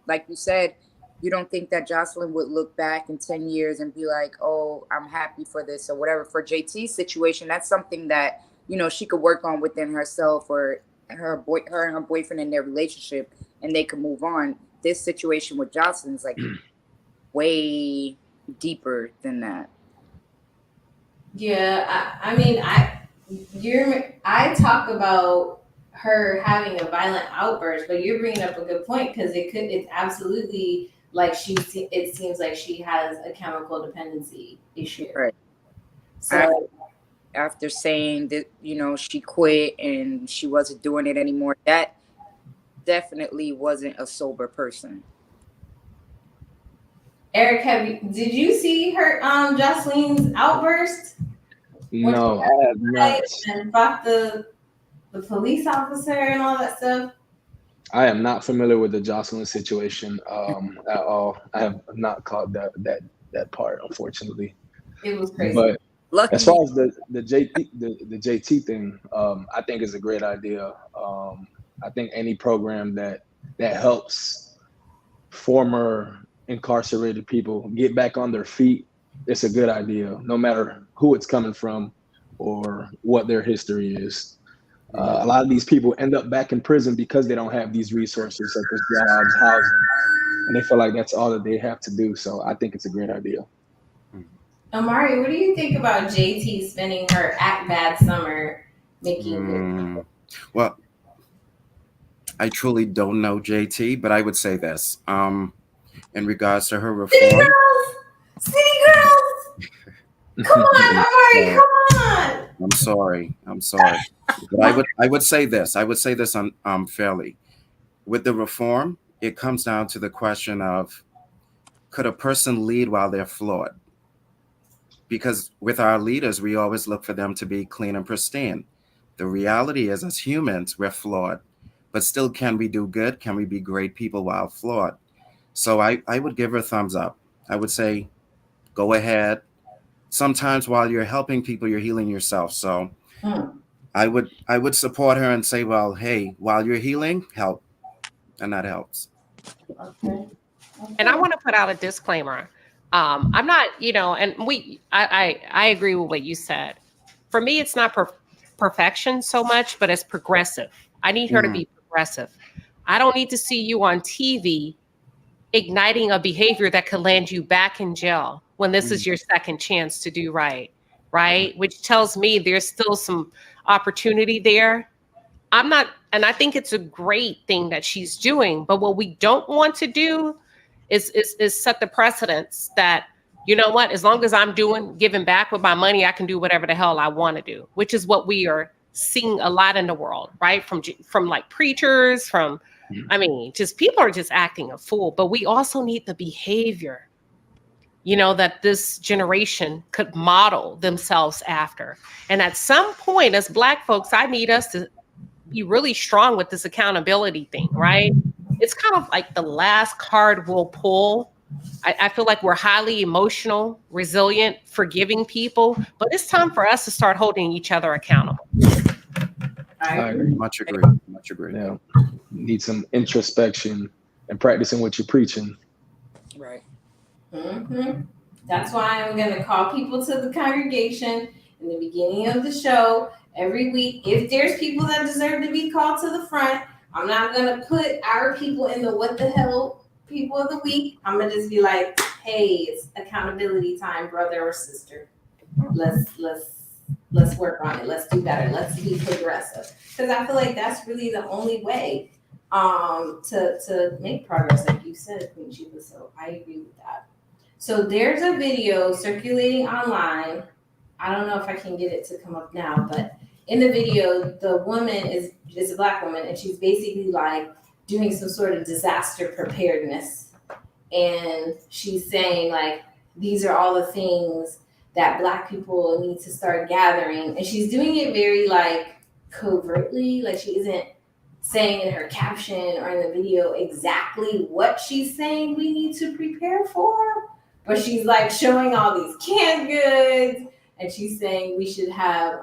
Like you said, you don't think that Jocelyn would look back in 10 years and be like, oh, I'm happy for this or whatever. For JT's situation, that's something that, you know, she could work on within herself or her and her boyfriend in their relationship, and they could move on. This situation with Jocelyn is like way deeper than that. Yeah, I mean, I talk about her having a violent outburst, but you're bringing up a good point because it's absolutely like it seems like she has a chemical dependency issue. Right. So after saying that, you know, she quit and she wasn't doing it anymore, that definitely wasn't a sober person. Eric, did you see her Jocelyn's outburst? No, I have not. And fought the police officer and all that stuff. I am not familiar with the Jocelyn situation at all. I have not caught that part, unfortunately. It was crazy. But Lucky. as far as the JT thing, I think is a great idea. I think any program that helps former incarcerated people get back on their feet, it's a good idea, no matter who it's coming from or what their history is. A lot of these people end up back in prison because they don't have these resources such as jobs, housing, and they feel like that's all that they have to do. So I think it's a great idea. Amari, what do you think about JT spending her Act Bad summer making Well, I truly don't know JT, but I would say this. In regards to her reform. City girls! Come on, Amari, come on! I'm sorry. But I would say this. I would say this fairly. With the reform, it comes down to the question of, could a person lead while they're flawed? Because with our leaders, we always look for them to be clean and pristine. The reality is, as humans, we're flawed. But still, can we do good? Can we be great people while flawed? So I would give her a thumbs up. I would say, go ahead. Sometimes while you're helping people, you're healing yourself. So I would support her and say, well, hey, while you're healing, help. And that helps. Okay. And I want to put out a disclaimer. I'm not, and I agree with what you said. For me, it's not perfection so much, but it's progressive. I need her to be progressive. I don't need to see you on TV igniting a behavior that could land you back in jail when this is your second chance to do right? Which tells me there's still some opportunity there. And I think it's a great thing that she's doing, but what we don't want to do is set the precedence that, you know what, as long as I'm giving back with my money, I can do whatever the hell I want to do, which is what we are seeing a lot in the world, right? From like preachers, just people are just acting a fool, but we also need the behavior, that this generation could model themselves after. And at some point as Black folks, I need us to be really strong with this accountability thing, right? It's kind of like the last card we'll pull. I feel like we're highly emotional, resilient, forgiving people, but it's time for us to start holding each other accountable. I I agree. agree. Much agree. Much agree. Yeah, need some introspection and practicing what you're preaching. Right. That's why I'm going to call people to the congregation in the beginning of the show every week. If there's people that deserve to be called to the front, I'm not going to put our people in the what the hell people of the week. I'm going to just be like, hey, it's accountability time, brother or sister. Let's work on it. Let's do better. Let's be progressive. Because I feel like that's really the only way to make progress, like you said, Queen Sheba. So I agree with that. So there's a video circulating online. I don't know if I can get it to come up now, but in the video, the woman is a Black woman, and she's basically like doing some sort of disaster preparedness. And she's saying like, these are all the things that Black people need to start gathering. And she's doing it very like covertly, like she isn't saying in her caption or in the video exactly what she's saying we need to prepare for. But she's like showing all these canned goods, and she's saying we should have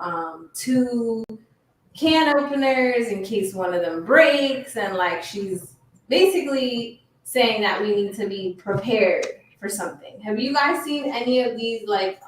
2 can openers in case one of them breaks. And like she's basically saying that we need to be prepared for something. Have you guys seen any of these like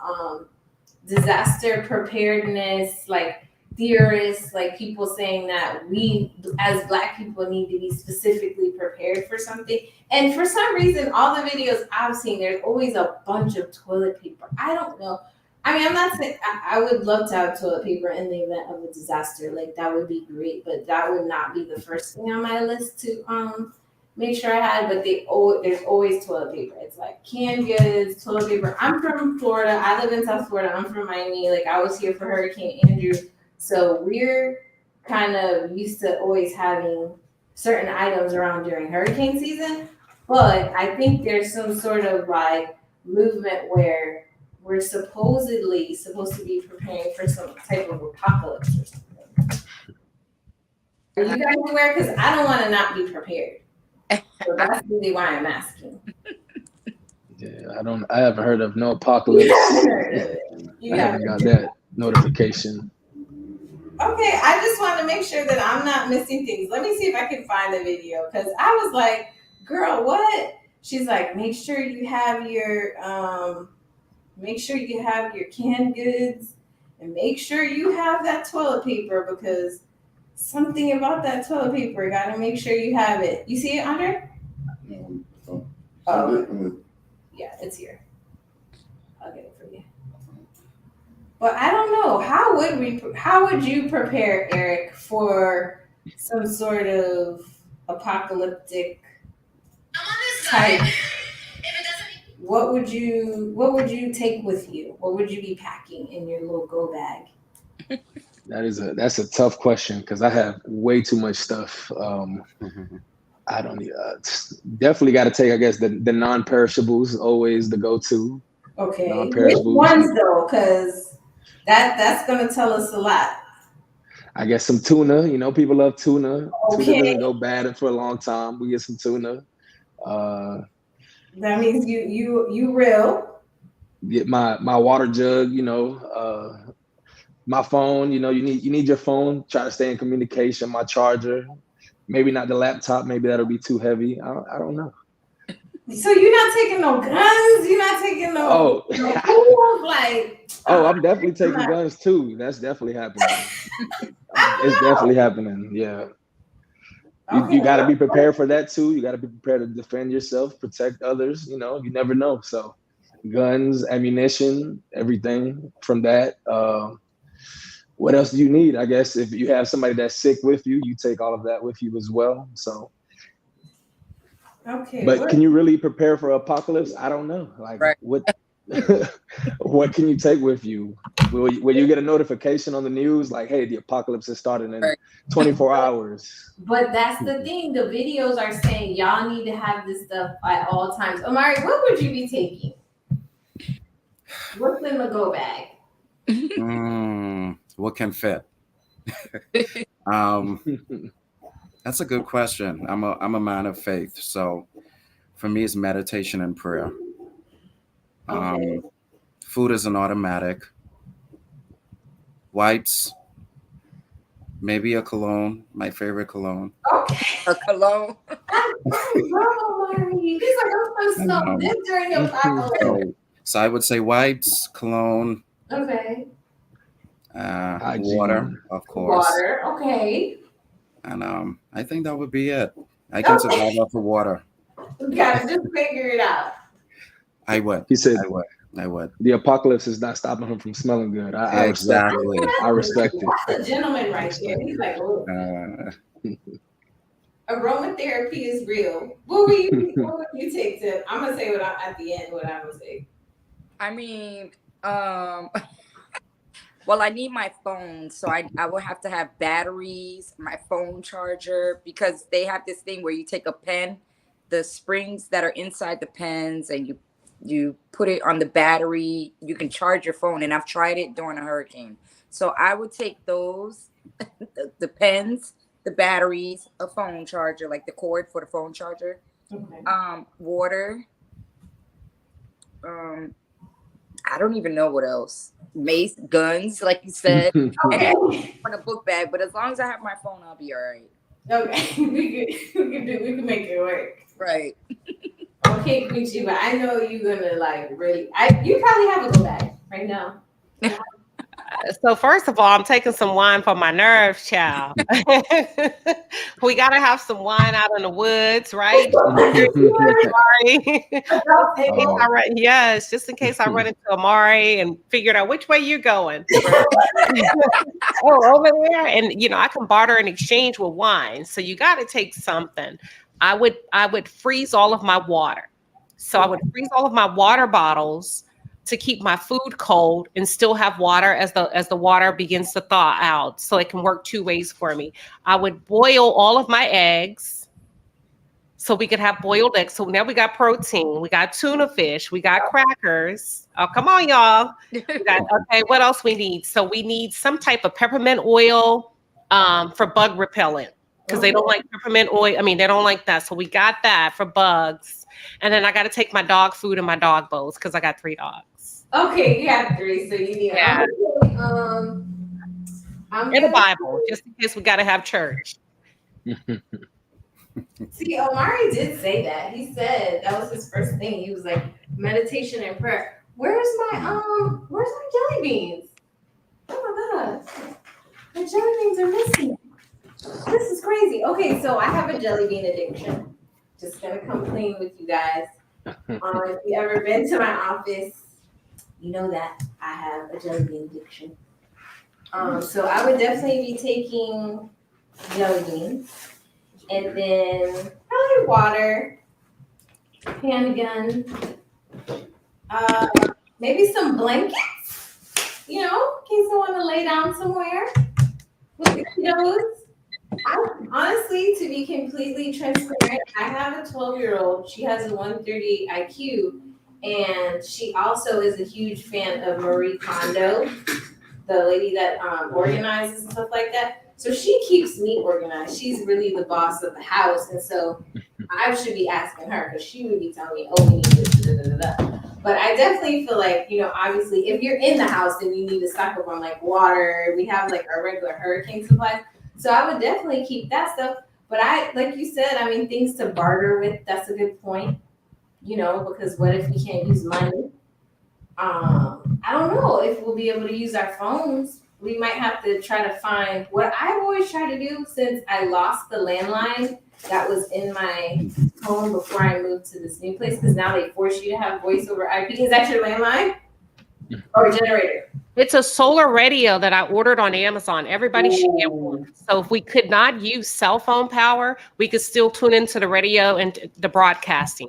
disaster preparedness like theorists, like people saying that we as Black people need to be specifically prepared for something? And for some reason, all the videos I've seen, there's always a bunch of toilet paper. I don't know. I mean, I'm not saying I would love to have toilet paper in the event of a disaster. Like that would be great, but that would not be the first thing on my list to make sure I had. But there's always toilet paper. It's like canned goods, toilet paper. I'm from Florida. I live in South Florida. I'm from Miami. Like I was here for Hurricane Andrew. So we're kind of used to always having certain items around during hurricane season. But I think there's some sort of like movement where we're supposedly supposed to be preparing for some type of apocalypse or something. Are you guys aware? Because I don't want to not be prepared. So that's really why I'm asking. Yeah, I haven't heard of no apocalypse. I haven't got that notification. Okay, I just want to make sure that I'm not missing things. Let me see if I can find the video, because I was like, girl, what? She's like, make sure you have your canned goods, and make sure you have that toilet paper, because something about that toilet paper, gotta make sure you have it. You see it, Andre? Oh, yeah, it's here. I'll get it for you. But I don't know. How would you prepare, Eric, for some sort of apocalyptic type? What would you take with you? What would you be packing in your little go bag? That's a tough question, because I have way too much stuff. I don't need. Definitely got to take, I guess, the non-perishables, always the go-to. Okay, which Non-perishables. ones though? Because that's gonna tell us a lot. I guess some tuna. You know, people love tuna. Okay. Tuna doesn't go bad for a long time. We get some tuna. That means you real. Get my water jug. You know, my phone. You know, you need your phone. Try to stay in communication. My charger. Maybe not the laptop. Maybe that'll be too heavy. I don't know. So you're not taking no guns? You're not taking no tools? Like, I'm definitely taking guns too. That's definitely happening. It's definitely happening. Yeah. You got to be prepared for that too. You got to be prepared to defend yourself, protect others. You know, you never know. So guns, ammunition, everything from that. What else do you need? I guess if you have somebody that's sick with you, you take all of that with you as well. So. Okay. But can you really prepare for apocalypse? I don't know. Like what what can you take with you? Will you get a notification on the news like, hey, the apocalypse is starting in 24 hours? But that's the thing. The videos are saying y'all need to have this stuff at all times. Omari, what would you be taking? What's in the go bag? What can fit? That's a good question. I'm a man of faith, so for me, it's meditation and prayer. Food is an automatic. Wipes, Maybe a cologne, my favorite cologne. Okay. A cologne. Bro, Mari. He's like, I'm supposed to smell this during your apocalypse. So I would say wipes, cologne, Okay. water, of course. Water. Okay. And I think that would be it. I can survive off of water. We gotta just figure it out. I would. He said, I would. The apocalypse is not stopping him from smelling good. I respect Exactly. it. I respect it. That's a gentleman right there. He's like, oh. Aromatherapy is real. What would you take, Tim? I'm gonna say at the end what I'm gonna say. I mean, well, I need my phone, so I will have to have batteries, my phone charger, because they have this thing where you take a pen, the springs that are inside the pens, and you put it on the battery. You can charge your phone, and I've tried it during a hurricane. So I would take those, the pens, the batteries, a phone charger, like the cord for the phone charger, water. I don't even know what else. Mace, guns, like you said, and a book bag. But as long as I have my phone, I'll be all right. Okay, we can make it work. Right. Okay, Gucci, but I know you're gonna like really. You probably have a book bag right now. So first of all, I'm taking some wine for my nerves, child. We gotta have some wine out in the woods, right? Yes, just in case I run into Amari and figured out which way you're going. Oh, over there, and I can barter and exchange with wine. So you got to take something. I would freeze all of my water. So I would freeze all of my water bottles to keep my food cold and still have water as the water begins to thaw out, so it can work two ways for me. I would boil all of my eggs so we could have boiled eggs. So now we got protein, we got tuna fish, we got crackers. Oh, come on, y'all. Okay, what else we need? So we need some type of peppermint oil for bug repellent, because they don't like peppermint oil. I mean, they don't like that. So we got that for bugs. And then I got to take my dog food and my dog bowls because I got 3 dogs. Okay, you have 3, so you need and a Bible, just in case we got to have church. See, Omari did say that. He said that was his first thing. He was like, meditation and prayer. Where's my jelly beans? Oh my God. My jelly beans are missing. This is crazy. Okay, so I have a jelly bean addiction. Just gonna come clean with you guys. If you ever been to my office, you know that I have a jelly bean addiction. So I would definitely be taking jelly beans, and then probably water, handgun, maybe some blankets, in case I want to lay down somewhere with the kiddos. Honestly, to be completely transparent, I have a 12-year-old. She has a 130 IQ, and she also is a huge fan of Marie Kondo, the lady that organizes and stuff like that. So she keeps me organized. She's really the boss of the house, and so I should be asking her, because she would be telling me, "Oh, we need this." But I definitely feel like, obviously, if you're in the house, then you need to stock up on like water. We have like our regular hurricane supplies. So I would definitely keep that stuff. But like you said, I mean, things to barter with, that's a good point, because what if we can't use money? I don't know if we'll be able to use our phones. We might have to try to find what I've always tried to do since I lost the landline that was in my home before I moved to this new place, because now they force you to have voice over IP. Is that your landline or a generator? It's a solar radio that I ordered on Amazon. Everybody should get one. So if we could not use cell phone power, we could still tune into the radio and the broadcasting.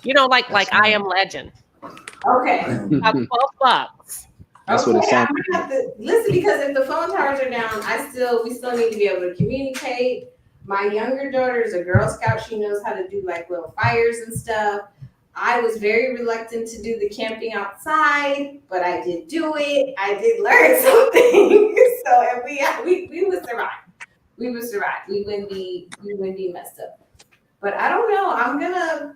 Like I Am Legend. Okay. About $12. That's what it sounds I'm gonna have to listen, because if the phone towers are down, we still need to be able to communicate. My younger daughter is a Girl Scout. She knows how to do like little fires and stuff. I was very reluctant to do the camping outside, but I did do it. I did learn something. So if we would survive. We would survive. We wouldn't be messed up. But I don't know. I'm gonna,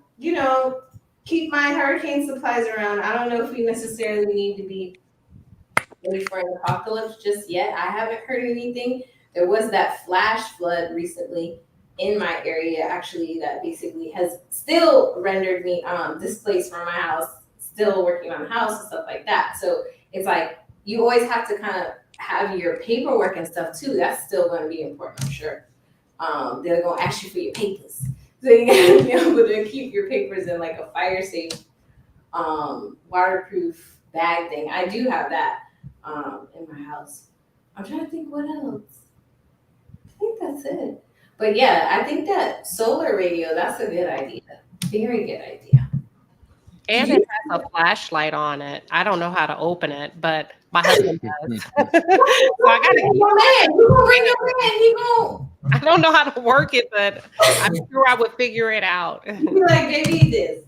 keep my hurricane supplies around. I don't know if we necessarily need to be ready for an apocalypse just yet. I haven't heard anything. there was that flash flood recently in my area, actually, that basically has still rendered me displaced from my house, still working on the house and stuff like that. So it's like you always have to kind of have your paperwork and stuff too. That's still going to be important, I'm sure. They're going to ask you for your papers, so you got to be able to keep your papers in like a fire safe, waterproof bag thing. I do have that in my house. I'm trying to think what else. I think that's it. But yeah, I think that solar radio, that's a good idea. Very good idea. And it has a flashlight on it. I don't know how to open it, but my husband does. So I gotta keep Your man, you gonna bring your man, he gon' I don't know how to work it, but I'm sure I would figure it out. be like, baby, this.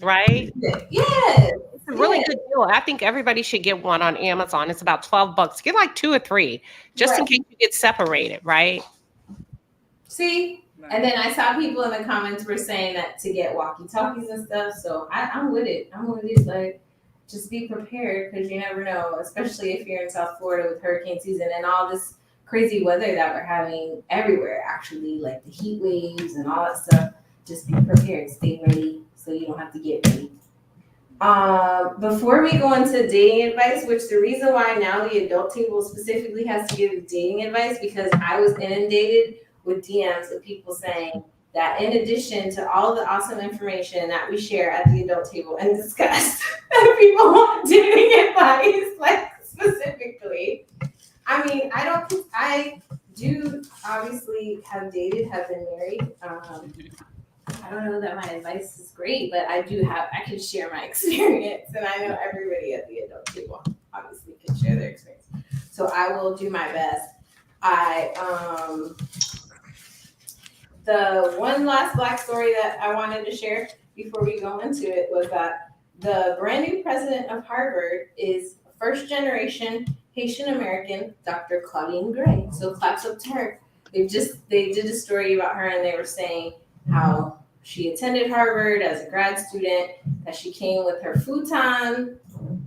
Right? Yes. It's a really good deal. I think everybody should get one on Amazon. It's about $12. Get like 2 or 3, just in case you get separated, right? See? And then I saw people in the comments were saying that to get walkie-talkies and stuff. So I'm with it. I'm with it. Like, just be prepared, because you never know, especially if you're in South Florida with hurricane season and all this crazy weather that we're having everywhere, actually, like the heat waves and all that stuff. Just be prepared. Stay ready so you don't have to get ready. Before we go into dating advice, which the reason why now the adult table specifically has to give dating advice, because I was inundated with DMs of people saying that in addition to all the awesome information that we share at the adult table and discuss, that people want dating advice, like specifically. I mean, I do obviously have dated, have been married. I don't know that my advice is great, but I can share my experience, and I know everybody at the adult table obviously can share their experience. So I will do my best. The one last Black story that I wanted to share before we go into it was that the brand new president of Harvard is first generation Haitian American, Dr. Claudine Gray. So claps up to her. They did a story about her, and they were saying how she attended Harvard as a grad student, that she came with her futon,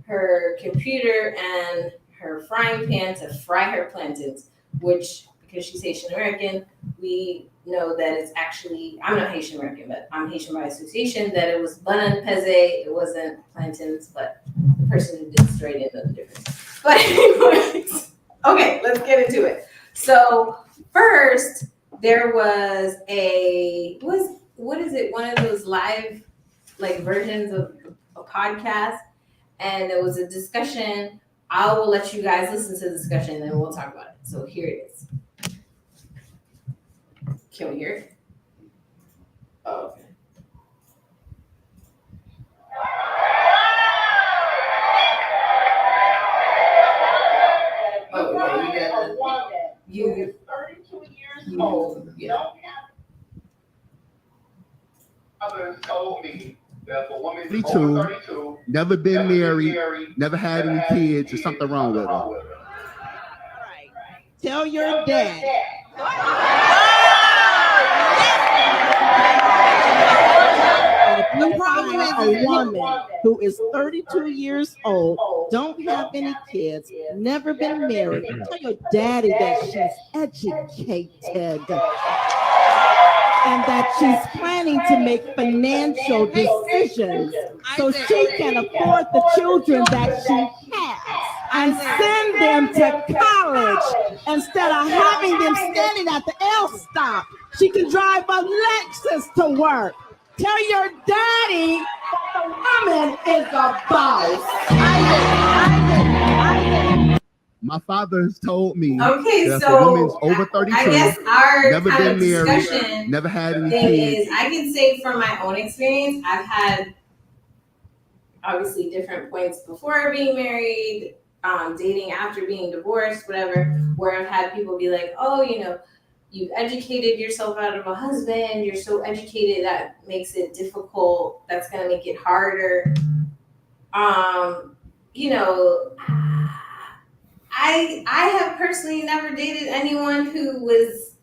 her computer, and her frying pan to fry her plantains, which, because she's Haitian American, we know that it's actually, I'm not Haitian American, but I'm Haitian by association, that it was bun peze, it wasn't plantains, but the person who did the story didn't know the difference. But anyways, okay, let's get into it. So first, there was what is it? One of those live like versions of a podcast, and there was a discussion. I will let you guys listen to the discussion, and then we'll talk about it. So here it is. Can we hear it? Oh, okay. Oh, yeah, you 32 years old. Yeah. Others told me that if a woman is over 32, never been married, never had any kids, there's something wrong with her. Right. Tell your dad. If you find a woman who is 32 years old, don't have any kids, never been married, tell your daddy that she's educated and that she's planning to make financial decisions so she can afford the children that she has and send them to college instead of having them standing at the L stop. She can drive a Lexus to work. Tell your daddy the woman is a boss. My father has told me okay, that so if a woman's over 32, I guess our never kind been of married, discussion never had any thing kids. is, I can say from my own experience, I've had obviously different points before being married, dating after being divorced, whatever, where I've had people be like, oh, you know, you've educated yourself out of a husband, you're so educated that makes it difficult, that's going to make it harder. You know, I have personally never dated anyone who was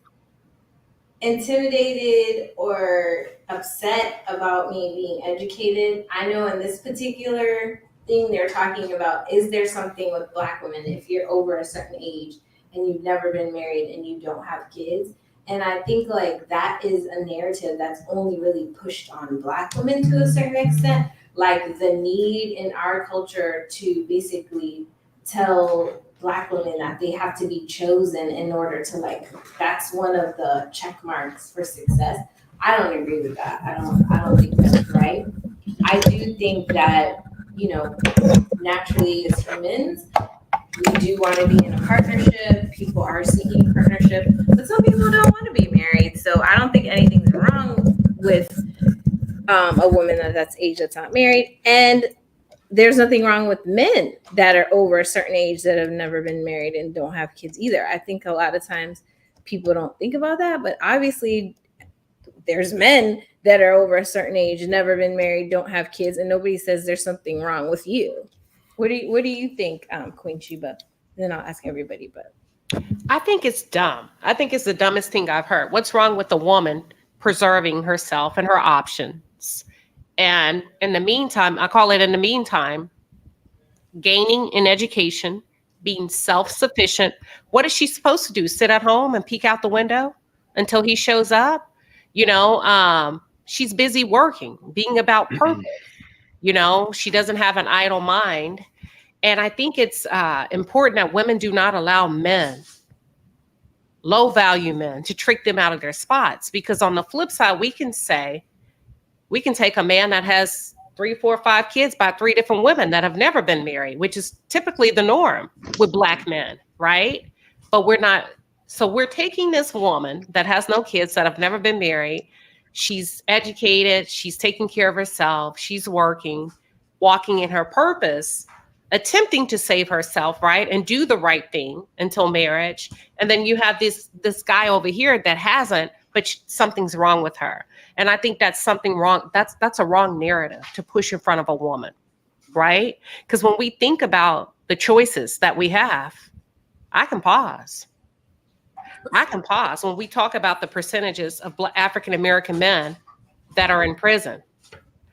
intimidated or upset about me being educated. I know in this particular thing they're talking about, is there something with Black women if you're over a certain age and you've never been married and you don't have kids. And I think like that is a narrative that's only really pushed on Black women to a certain extent. Like the need in our culture to basically tell Black women that they have to be chosen in order to like, that's one of the check marks for success. I don't agree with that. I don't think that's right. I do think that, you know, naturally as humans, we do want to be in a partnership. People are seeking partnership, but some people don't want to be married. So I don't think anything's wrong with a woman that's age that's not married. And there's nothing wrong with men that are over a certain age that have never been married and don't have kids either. I think a lot of times people don't think about that, but obviously there's men that are over a certain age, never been married, don't have kids, and nobody says there's something wrong with you. What do you think, Queen Sheba? Then I'll ask everybody, but I think it's dumb. I think it's the dumbest thing I've heard. What's wrong with a woman preserving herself and her options? And in the meantime, I call it in the meantime, gaining in education, being self-sufficient. What is she supposed to do? Sit at home and peek out the window until he shows up? You know, she's busy working, being about purpose. You know, she doesn't have an idle mind. And I think it's important that women do not allow men, low value men, to trick them out of their spots. Because on the flip side, we can take a man that has 3, 4, 5 kids by 3 different women that have never been married, which is typically the norm with Black men, right? But we're not. So we're taking this woman that has no kids, that have never been married. She's educated. She's taking care of herself. She's working, walking in her purpose, attempting to save herself, right? And do the right thing until marriage. And then you have this guy over here that hasn't, but something's wrong with her. And I think that's something wrong. That's a wrong narrative to push in front of a woman, right? Because when we think about the choices that we have, I can pause. When we talk about the percentages of African American men that are in prison.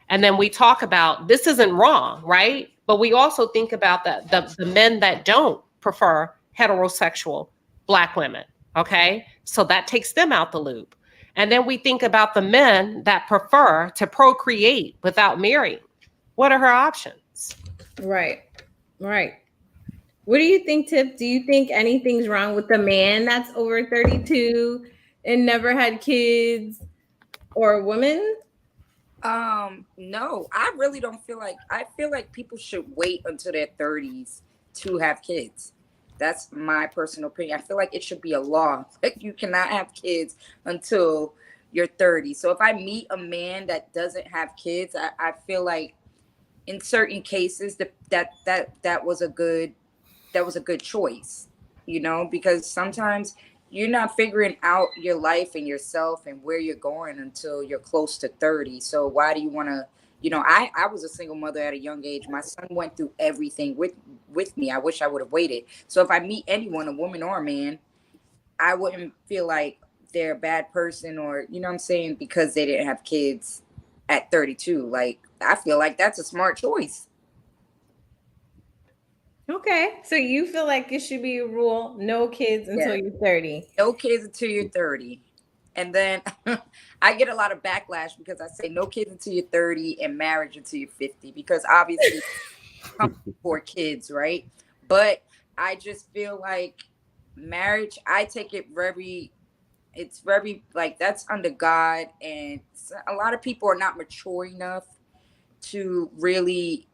And then we talk about, this isn't wrong, right? But we also think about the men that don't prefer heterosexual Black women, okay? So that takes them out the loop. And then we think about the men that prefer to procreate without marrying. What are her options? Right. What do you think, Tip? Do you think anything's wrong with the man that's over 32 and never had kids, or a woman? No, I really don't feel like, I feel like people should wait until their 30s to have kids. That's my personal opinion. I feel like it should be a law. Like you cannot have kids until you're 30. So if I meet a man that doesn't have kids, I feel like in certain cases that was a good choice, you know, because sometimes you're not figuring out your life and yourself and where you're going until you're close to 30. So why do you want to, you know, I was a single mother at a young age. My son went through everything with me. I wish I would have waited. So if I meet anyone, a woman or a man, I wouldn't feel like they're a bad person, or, you know what I'm saying, because they didn't have kids at 32. Like, I feel like that's a smart choice. Okay, so you feel like it should be a rule, no kids until you're 30. No kids until you're 30. And then I get a lot of backlash because I say no kids until you're 30 and marriage until you're 50, because obviously for kids, right? But I just feel like marriage, I take it it's very like, that's under God, and a lot of people are not mature enough to really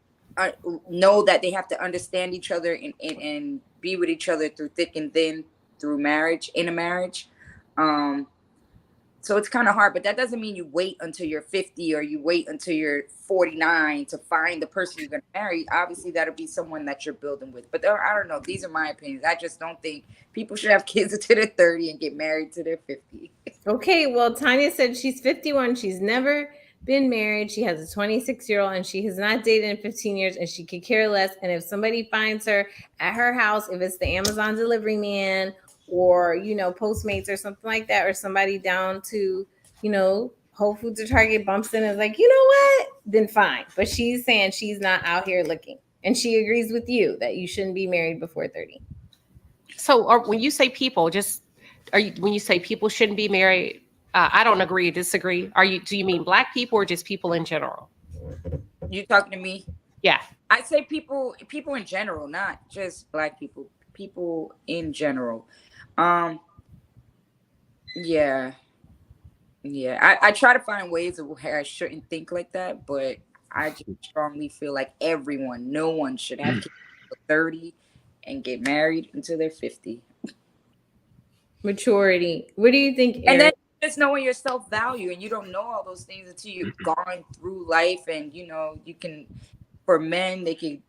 know that they have to understand each other and be with each other through thick and thin, through marriage, in a marriage. So it's kind of hard, but that doesn't mean you wait until you're 50 or you wait until you're 49 to find the person you're going to marry. Obviously, that'll be someone that you're building with. But I don't know. These are my opinions. I just don't think people should have kids until they're 30 and get married to their 50. Okay, well, Tanya said she's 51. She's never been married. She has a 26-year-old and she has not dated in 15 years, and she could care less. And if somebody finds her at her house, if it's the Amazon delivery man or, you know, Postmates or something like that, or somebody down to, you know, Whole Foods or Target bumps in and is like, you know what, then fine. But she's saying she's not out here looking. And she agrees with you that you shouldn't be married before 30. So, or when you say people, when you say people shouldn't be married, I don't agree, disagree. Do you mean black people or just people in general? You talking to me? Yeah. I say people in general, not just black people. People in general. Yeah. Yeah. I try to find ways of where I shouldn't think like that, but I just strongly feel like no one should have kids until 30 and get married until they're 50. Maturity. What do you think, And then Eric? just knowing your self-value, and you don't know all those things until you've gone through life, and you can, for men, they can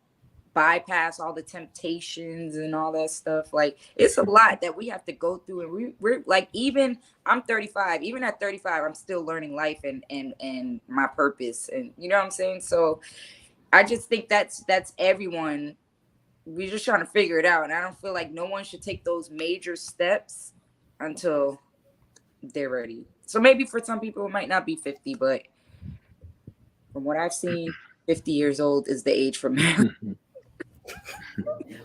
bypass all the temptations and all that stuff. Like, it's a lot that we have to go through, and we're like, even I'm 35, even at 35 I'm still learning life and my purpose, and you know what I'm saying. So I just think that's everyone. We're just trying to figure it out, and I don't feel like no one should take those major steps until they're ready. So maybe for some people it might not be 50, but from what I've seen, 50 years old is the age for marriage.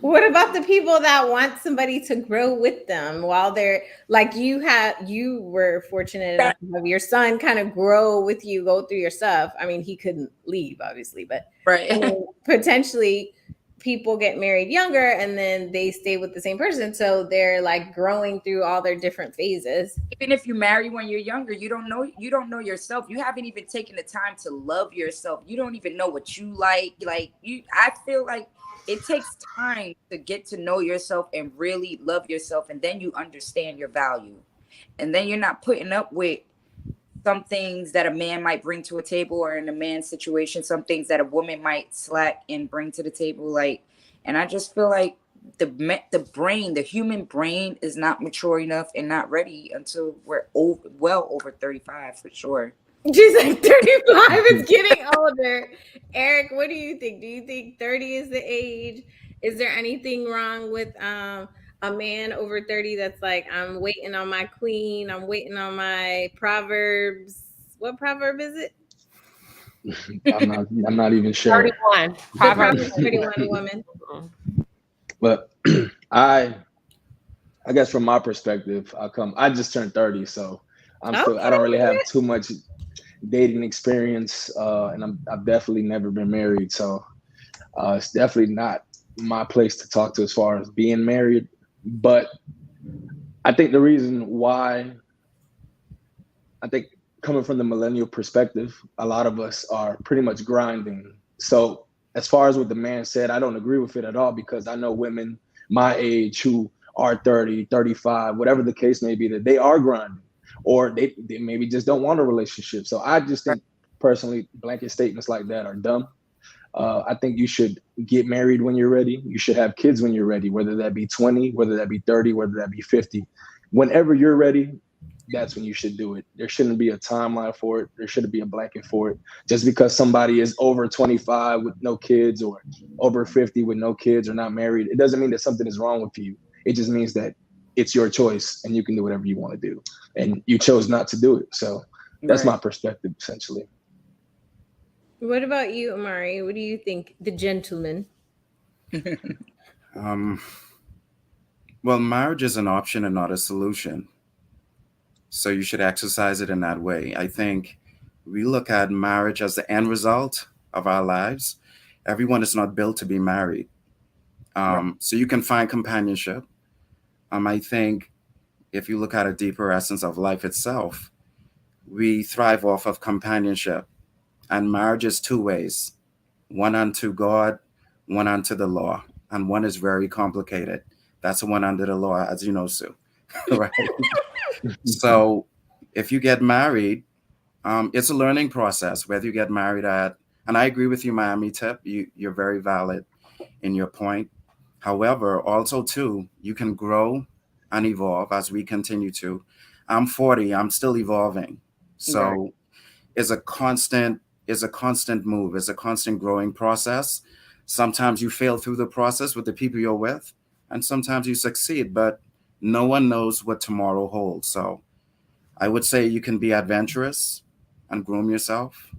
What about the people that want somebody to grow with them while they're like, you were fortunate enough to have your son kind of grow with you, go through your stuff. I mean, he couldn't leave, obviously, but right. I mean, potentially people get married younger and then they stay with the same person. So they're like growing through all their different phases. Even if you marry when you're younger, you don't know yourself. You haven't even taken the time to love yourself. You don't even know what you like. I feel like it takes time to get to know yourself and really love yourself, and then you understand your value. And then you're not putting up with some things that a man might bring to a table, or in a man's situation, some things that a woman might slack and bring to the table. And I just feel like the human brain is not mature enough and not ready until we're well over 35 for sure. She's like 35 is getting older. Eric, what do you think? Do you think 30 is the age? Is there anything wrong with a man over 30 that's like, I'm waiting on my queen, I'm waiting on my Proverbs? What proverb is it? I'm not even sure. 31. Proverbs 31 woman. But I guess from my perspective, I just turned 30, so I don't really have too much dating experience, and I've definitely never been married, so it's definitely not my place to talk to as far as being married. But I think the reason why, I think coming from the millennial perspective, a lot of us are pretty much grinding. So as far as what the man said, I don't agree with it at all, because I know women my age who are 30, 35, whatever the case may be, that they are grinding, or they maybe just don't want a relationship. So I just think personally, blanket statements like that are dumb. I think you should get married when you're ready. You should have kids when you're ready, whether that be 20, whether that be 30, whether that be 50. Whenever you're ready, that's when you should do it. There shouldn't be a timeline for it. There shouldn't be a blanket for it. Just because somebody is over 25 with no kids, or over 50 with no kids, or not married, it doesn't mean that something is wrong with you. It just means that it's your choice and you can do whatever you want to do. And you chose not to do it. So that's my perspective, essentially. What about you, Amari? What do you think, the gentleman? Well, marriage is an option and not a solution. So you should exercise it in that way. I think we look at marriage as the end result of our lives. Everyone is not built to be married. So you can find companionship. I think if you look at a deeper essence of life itself, we thrive off of companionship. And marriage is two ways: one unto God, one unto the law. And one is very complicated. That's the one under the law, as you know, Sue. Right? So if you get married, it's a learning process, whether you get married at, and I agree with you, Miami Tip, you're very valid in your point. However, also too, you can grow and evolve as we continue to. I'm 40, I'm still evolving. So it's a constant move, it's a constant growing process. Sometimes you fail through the process with the people you're with, and sometimes you succeed, but no one knows what tomorrow holds. So I would say you can be adventurous and groom yourself.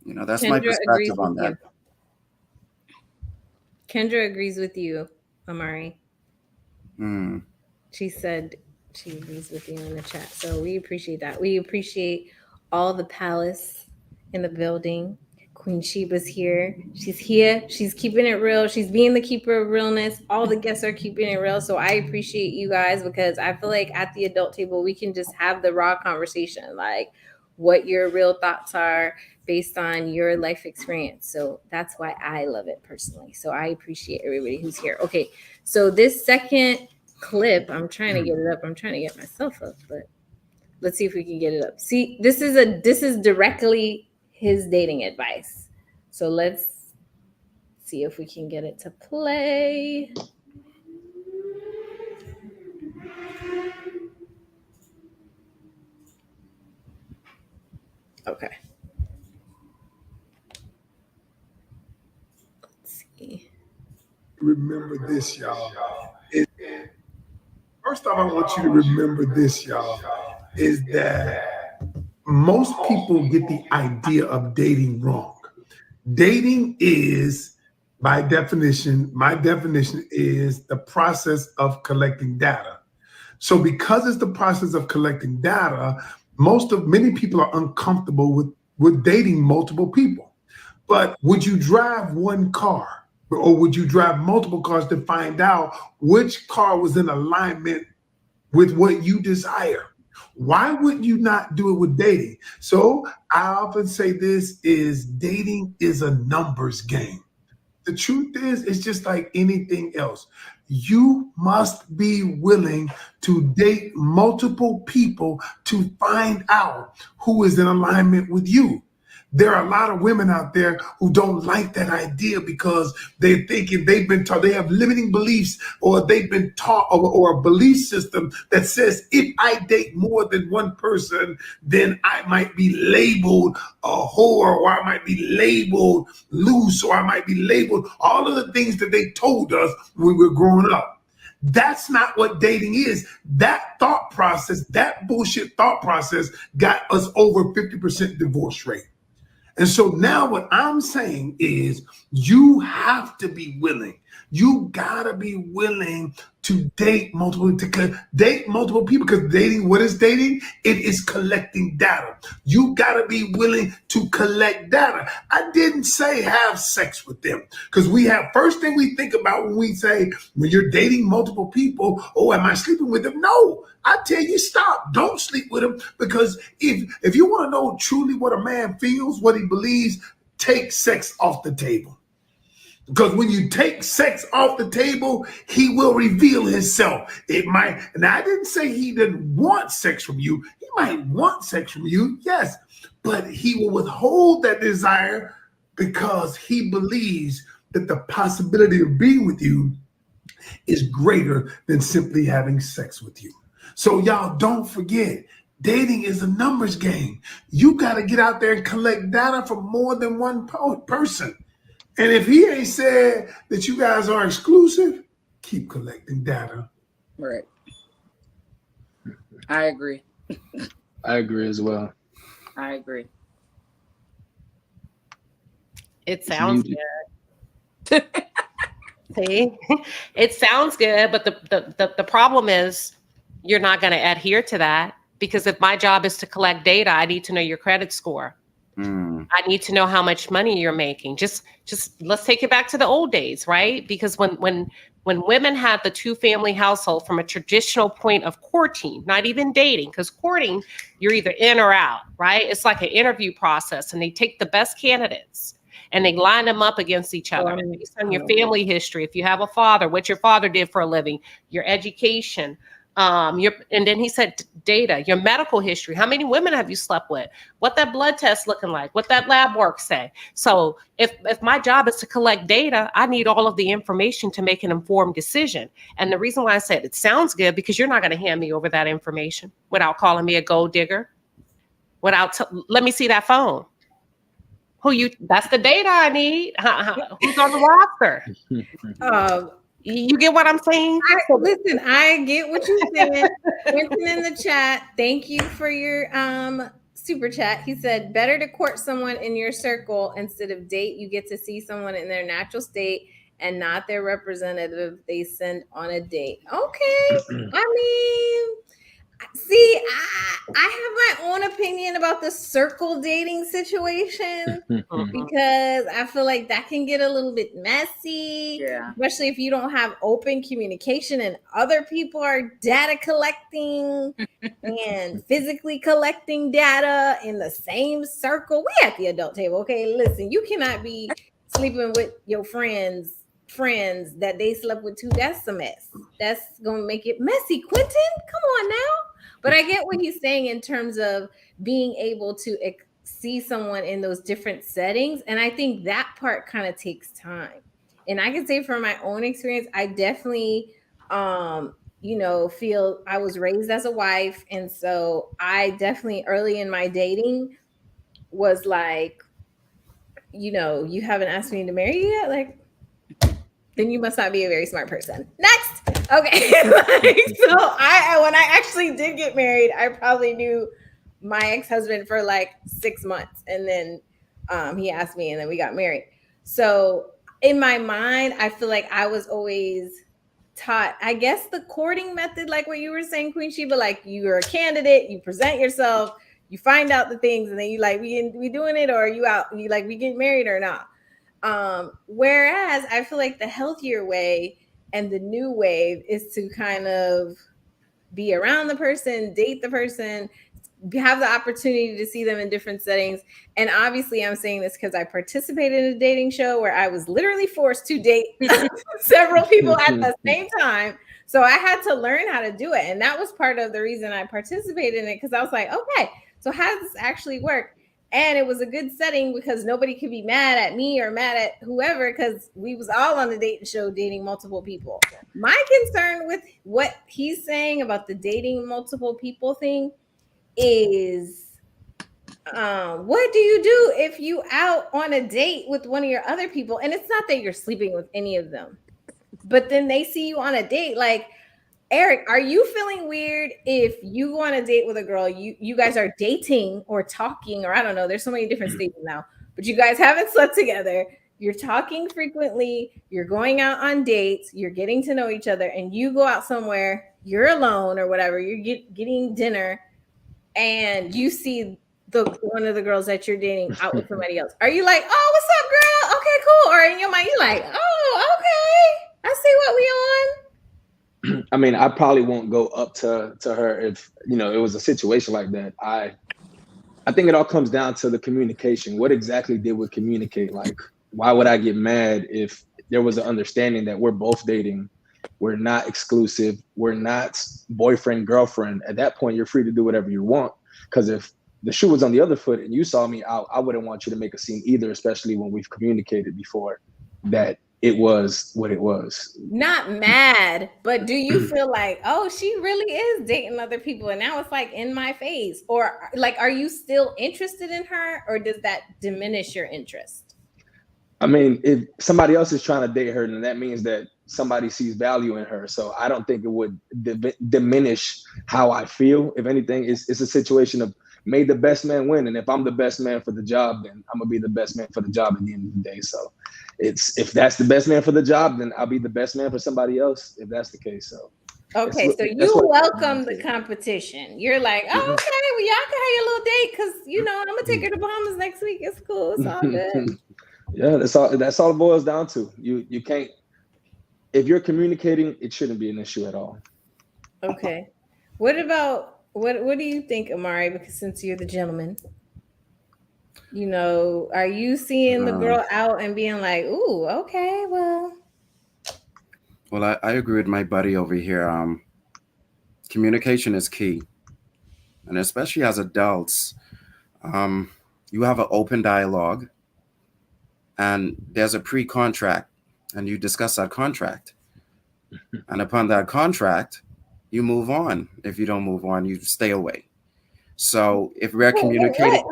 That's my perspective on that. Kendra agrees with you, Amari. Mm. She said she agrees with you in the chat. So we appreciate that. We appreciate all the palace in the building. Queen Sheba's here. She's here. She's keeping it real. She's being the keeper of realness. All the guests are keeping it real. So I appreciate you guys because I feel like at the adult table, we can just have the raw conversation, like what your real thoughts are based on your life experience. So that's why I love it personally. So I appreciate everybody who's here. Okay. So this second clip, I'm trying to get it up. I'm trying to get myself up, but let's see if we can get it up. See, this is directly his dating advice. So let's see if we can get it to play. Okay. Let's see. Remember this, y'all. First off, I want you to remember this, y'all, is that most people get the idea of dating wrong. Dating is, by definition, my definition is the process of collecting data. So because it's the process of collecting data, many people are uncomfortable with dating multiple people. But would you drive one car? Or would you drive multiple cars to find out which car was in alignment with what you desire? Why would you not do it with dating? So I often say this is dating is a numbers game. The truth is, it's just like anything else. You must be willing to date multiple people to find out who is in alignment with you. There are a lot of women out there who don't like that idea because they're thinking they've been taught, they have limiting beliefs, or they've been taught, or a belief system that says if I date more than one person, then I might be labeled a whore, or I might be labeled loose, or I might be labeled all of the things that they told us when we were growing up. That's not what dating is. That thought process, that bullshit thought process got us over 50% divorce rate. And so now what I'm saying is you have to be willing. You gotta be willing to date multiple people, because dating, what is dating? It is collecting data. You gotta be willing to collect data. I didn't say have sex with them, because first thing we think about when we say, when you're dating multiple people, oh, am I sleeping with them? No, I tell you, stop. Don't sleep with them, because if you want to know truly what a man feels, what he believes, take sex off the table. Because when you take sex off the table, he will reveal himself. Now I didn't say he didn't want sex from you. He might want sex from you, yes, but he will withhold that desire because he believes that the possibility of being with you is greater than simply having sex with you. So y'all don't forget, dating is a numbers game. You got to get out there and collect data from more than one person. And if he ain't said that you guys are exclusive, keep collecting data. Right. I agree. I agree as well. I agree. It sounds good. See, it sounds good, but the problem is you're not going to adhere to that, because if my job is to collect data, I need to know your credit score. I need to know how much money you're making. Just let's take it back to the old days, right? Because when women had the 2-family household from a traditional point of courting, not even dating, because courting, you're either in or out, right? It's like an interview process, and they take the best candidates and they line them up against each other based on your family history. If you have a father, what your father did for a living, your education, and then he said data, your medical history. How many women have you slept with? What that blood test looking like? What that lab work say? So if my job is to collect data, I need all of the information to make an informed decision. And the reason why I said it sounds good, because you're not going to hand me over that information without calling me a gold digger, let me see that phone. That's the data I need. Who's on the roster? You get what I'm saying? Listen, I get what you're saying. Vincent in the chat, thank you for your super chat. He said, better to court someone in your circle instead of date. You get to see someone in their natural state and not their representative they send on a date. Okay. I mean, see, I have my own opinion about the circle dating situation because I feel like that can get a little bit messy, especially if you don't have open communication and other people are data collecting and physically collecting data in the same circle. We at the adult table, okay? Listen, you cannot be sleeping with your friends that they slept with too. That's a mess. That's gonna make it messy. Quentin, come on now. But I get what he's saying in terms of being able to see someone in those different settings. And I think that part kind of takes time. And I can say from my own experience, I definitely, feel I was raised as a wife. And so I definitely early in my dating was like, you haven't asked me to marry you yet? Like, then you must not be a very smart person. Next. Okay. So when I actually did get married, I probably knew my ex-husband for like 6 months. And then he asked me and then we got married. So in my mind, I feel like I was always taught, I guess, the courting method, like what you were saying, Queen Sheba, like you're a candidate, you present yourself, you find out the things, and then you like, we doing it, or you out, you like, we get married or not. Whereas I feel like the healthier way and the new wave is to kind of be around the person, date the person, have the opportunity to see them in different settings. And obviously I'm saying this because I participated in a dating show where I was literally forced to date several people at the same time. So I had to learn how to do it. And that was part of the reason I participated in it, because I was like, okay, so how does this actually work? And it was a good setting because nobody could be mad at me or mad at whoever, because we was all on the dating show dating multiple people. My concern with what he's saying about the dating multiple people thing is, what do you do if you out on a date with one of your other people? And it's not that you're sleeping with any of them, but then they see you on a date. Like, Eric, are you feeling weird if you go on a date with a girl, you guys are dating or talking, or I don't know, there's so many different stages now, but you guys haven't slept together, you're talking frequently, you're going out on dates, you're getting to know each other, and you go out somewhere, you're alone or whatever, you're getting dinner, and you see one of the girls that you're dating out with somebody else. Are you like, oh, what's up, girl? Okay, cool. Or in your mind, you're like, oh, okay, I see what we on. I mean, I probably won't go up to her if, it was a situation like that. I think it all comes down to the communication. What exactly did we communicate? Like, why would I get mad if there was an understanding that we're both dating? We're not exclusive. We're not boyfriend, girlfriend. At that point, you're free to do whatever you want. Because if the shoe was on the other foot and you saw me out, I wouldn't want you to make a scene either, especially when we've communicated before that it was what it was. Not mad, but do you feel like, oh, she really is dating other people and now it's like in my face? Or like, are you still interested in her, or does that diminish your interest? I mean, if somebody else is trying to date her, then that means that somebody sees value in her. So I don't think it would diminish how I feel. If anything, it's a situation of may the best man win. And if I'm the best man for the job, then I'm gonna be the best man for the job at the end of the day. So if that's the best man for the job, then I'll be the best man for somebody else, if that's the case. So okay, so you welcome the competition. You're like, oh, okay, well, y'all can have your little date because I'm gonna take her to Bahamas next week. It's cool, it's all good. Yeah, that's all it boils down to. You can't, if you're communicating, it shouldn't be an issue at all. Okay. What about what do you think, Amari? Because since you're the gentleman, are you seeing the girl out and being like, ooh, okay, well, I agree with my buddy over here. Communication is key. And especially as adults, you have an open dialogue and there's a pre-contract and you discuss that contract. And upon that contract, you move on. If you don't move on, you stay away. So if we're communicating...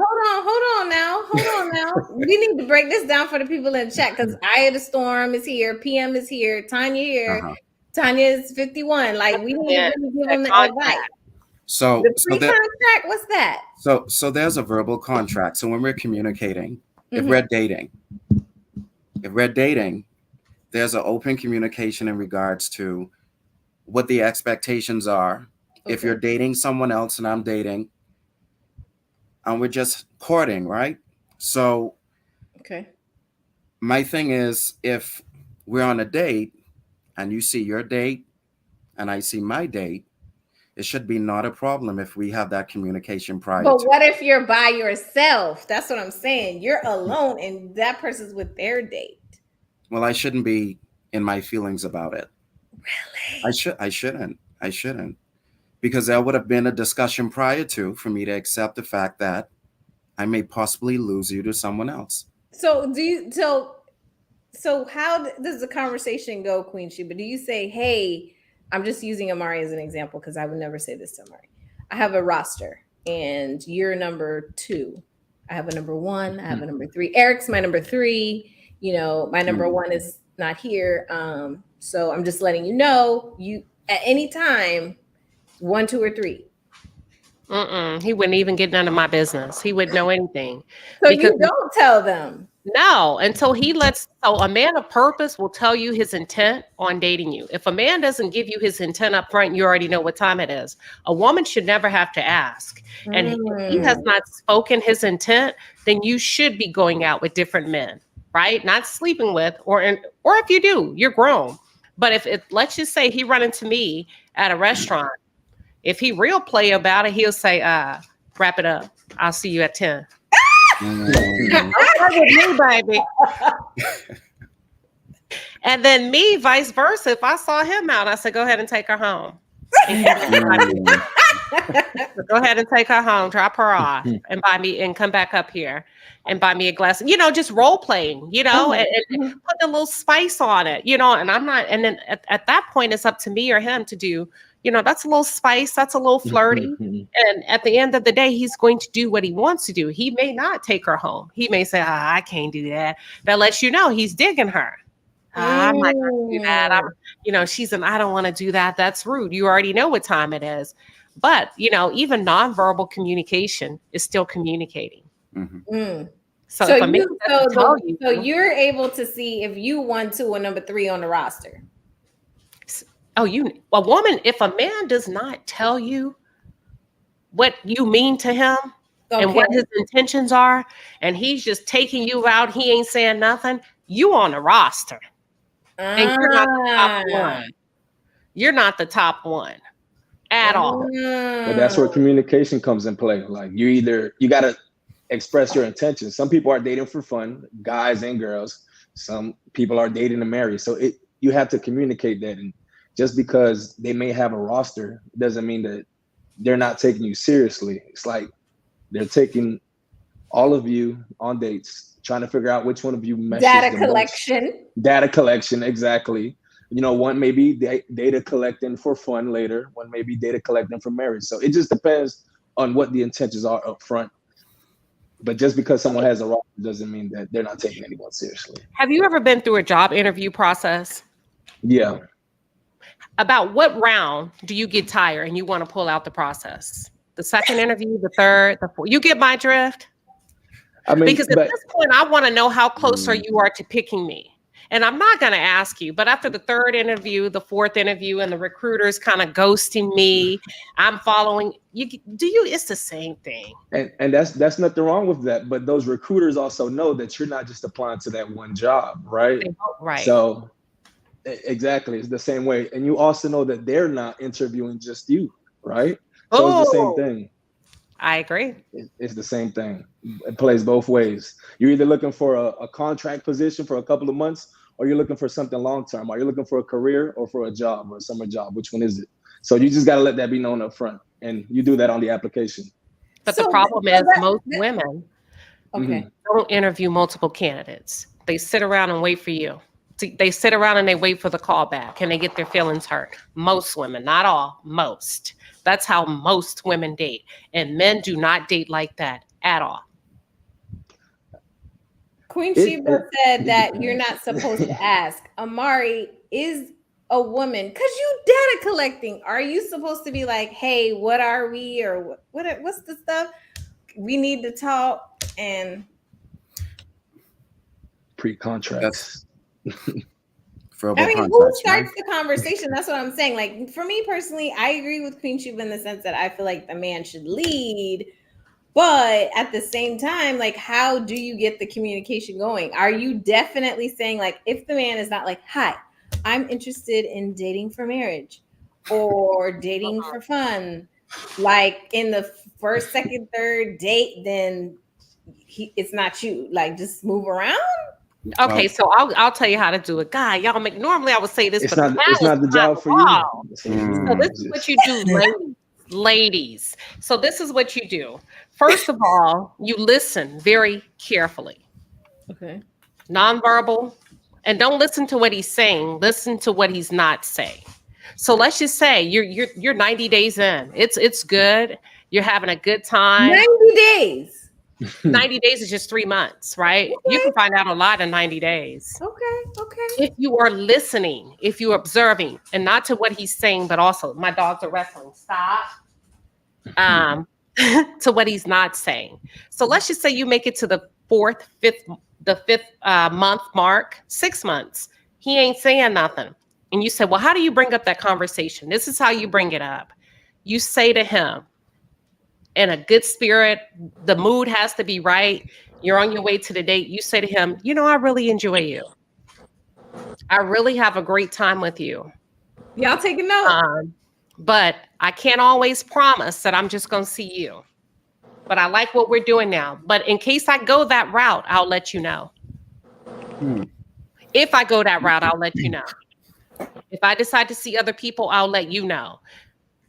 Hold on now. We need to break this down for the people in the chat, because Aya the Storm is here, PM is here, Tanya here. Tanya is 51. Like, we need to really give them the advice. So the pre-contract, what's that? So there's a verbal contract. So when we're communicating, if we're dating, there's an open communication in regards to what the expectations are. If you're dating someone else and I'm dating, and we're just courting, right? So Okay. my thing is, if we're on a date and you see your date and I see my date, it should be not a problem if we have that communication prior But to. what if you're by yourself? That's what I'm saying. You're alone and that person's with their date. Well, I shouldn't be in my feelings about it. Really? I shouldn't. Because there would have been a discussion prior to for me to accept the fact that I may possibly lose you to someone else. So how does the conversation go, Queen Sheba? Do you say, hey, I'm just using Amari as an example because I would never say this to Amari. I have a roster and you're number 2. I have a number 1. I have a number 3. Eric's my number 3. You know, my number 1 is not here. So I'm just letting you know, you at any time, 1, 2, or 3. He wouldn't even get none of my business. He wouldn't know anything. So you don't tell them. No, until he lets. So a man of purpose will tell you his intent on dating you. If a man doesn't give you his intent up front, you already know what time it is. A woman should never have to ask. And if he has not spoken his intent, then you should be going out with different men, right? Not sleeping with, or if you do, you're grown. But if let's just say he run into me at a restaurant, if he real play about it, he'll say, wrap it up. I'll see you at 10. With me, baby. And then me, vice versa. If I saw him out, I said, go ahead and take her home. Go ahead and take her home, drop her off, and buy me, and come back up here and buy me a glass. You know, just role playing, you know, and put a little spice on it, you know. And I'm not, and then at that point, it's up to me or him to do. You know, that's a little spice, that's a little flirty. And at the end of the day, he's going to do what he wants to do. He may not take her home. He may say, I can't do that. That lets you know he's digging her. I'm not going to do that. I don't want to do that. That's rude. You already know what time it is. But, you know, even nonverbal communication is still communicating. So you're able to see if you 1, 2, or number 3 on the roster. A woman, if a man does not tell you what you mean to him and what his intentions are, and he's just taking you out, he ain't saying nothing, you on the roster. And you're not the top one. You're not the top one at all. But that's where communication comes in play. Like you got to express your intentions. Some people are dating for fun, guys and girls. Some people are dating to marry. So you have to communicate that. And just because they may have a roster doesn't mean that they're not taking you seriously. It's like they're taking all of you on dates, trying to figure out which one of you meshes Data the collection. most. Data collection, exactly. You know, one may be data collecting for fun later, one may be data collecting for marriage. So it just depends on what the intentions are up front. But just because someone has a roster doesn't mean that they're not taking anyone seriously. Have you ever been through a job interview process? Yeah. About what round do you get tired and you want to pull out the process? The second interview, the third, the fourth? You get my drift? I mean, because at this point, I want to know how close you are to picking me. And I'm not going to ask you, but after the third interview, the fourth interview, and the recruiter's kind of ghosting me, I'm following you. It's the same thing. And that's nothing wrong with that. But those recruiters also know that you're not just applying to that one job, right? Right. So exactly, it's the same way. And you also know that they're not interviewing just you, right? So it's the same thing. I agree. It's the same thing. It plays both ways. You're either looking for a contract position for a couple of months, or you're looking for something long-term. Are you looking for a career or for a job or a summer job? Which one is it? So you just got to let that be known up front. And you do that on the application. But the problem is most women don't interview multiple candidates. They sit around and wait for you. They sit around and they wait for the call back and they get their feelings hurt. Most women, not all, most. That's how most women date. And men do not date like that at all. Queen Sheba said that you're not supposed to ask. Amari is a woman, because you data collecting. Are you supposed to be like, hey, what are we? Or what's the stuff? We need to talk and pre-contracts. verbal I mean, who contracts, right? starts the conversation? That's what I'm saying. Like, for me personally, I agree with Queen Sheba in the sense that I feel like the man should lead. But at the same time, like, how do you get the communication going? Are you definitely saying, like, if the man is not like, hi, I'm interested in dating for marriage or dating for fun, like in the first, second, third date, then it's not you. Like, just move around. Okay, Well, so I'll tell you how to do it. God, y'all make normally I would say this, It's but the not. It's time not the is not job for you. involved. So mm, this is what you do, ladies. So this is what you do. First of all, you listen very carefully, Okay. nonverbal, and don't listen to what he's saying. Listen to what he's not saying. So let's just say you're 90 days in. It's good. You're having a good time. 90 days. 90 days is just 3 months, right? You can find out a lot in 90 days. Okay. If you are listening, if you're observing, and not to what he's saying, but also my dogs are wrestling. Stop. To what he's not saying. So let's just say you make it to the fifth month mark, 6 months. He ain't saying nothing. And you say, well, how do you bring up that conversation? This is how you bring it up. You say to him in a good spirit, the mood has to be right. You're on your way to the date. You say to him, you know, I really enjoy you. I really have a great time with you. Y'all take a note. But I can't always promise that I'm just going to see you. But I like what we're doing now. But in case I go that route, I'll let you know. If I go that route, I'll let you know. If I decide to see other people, I'll let you know.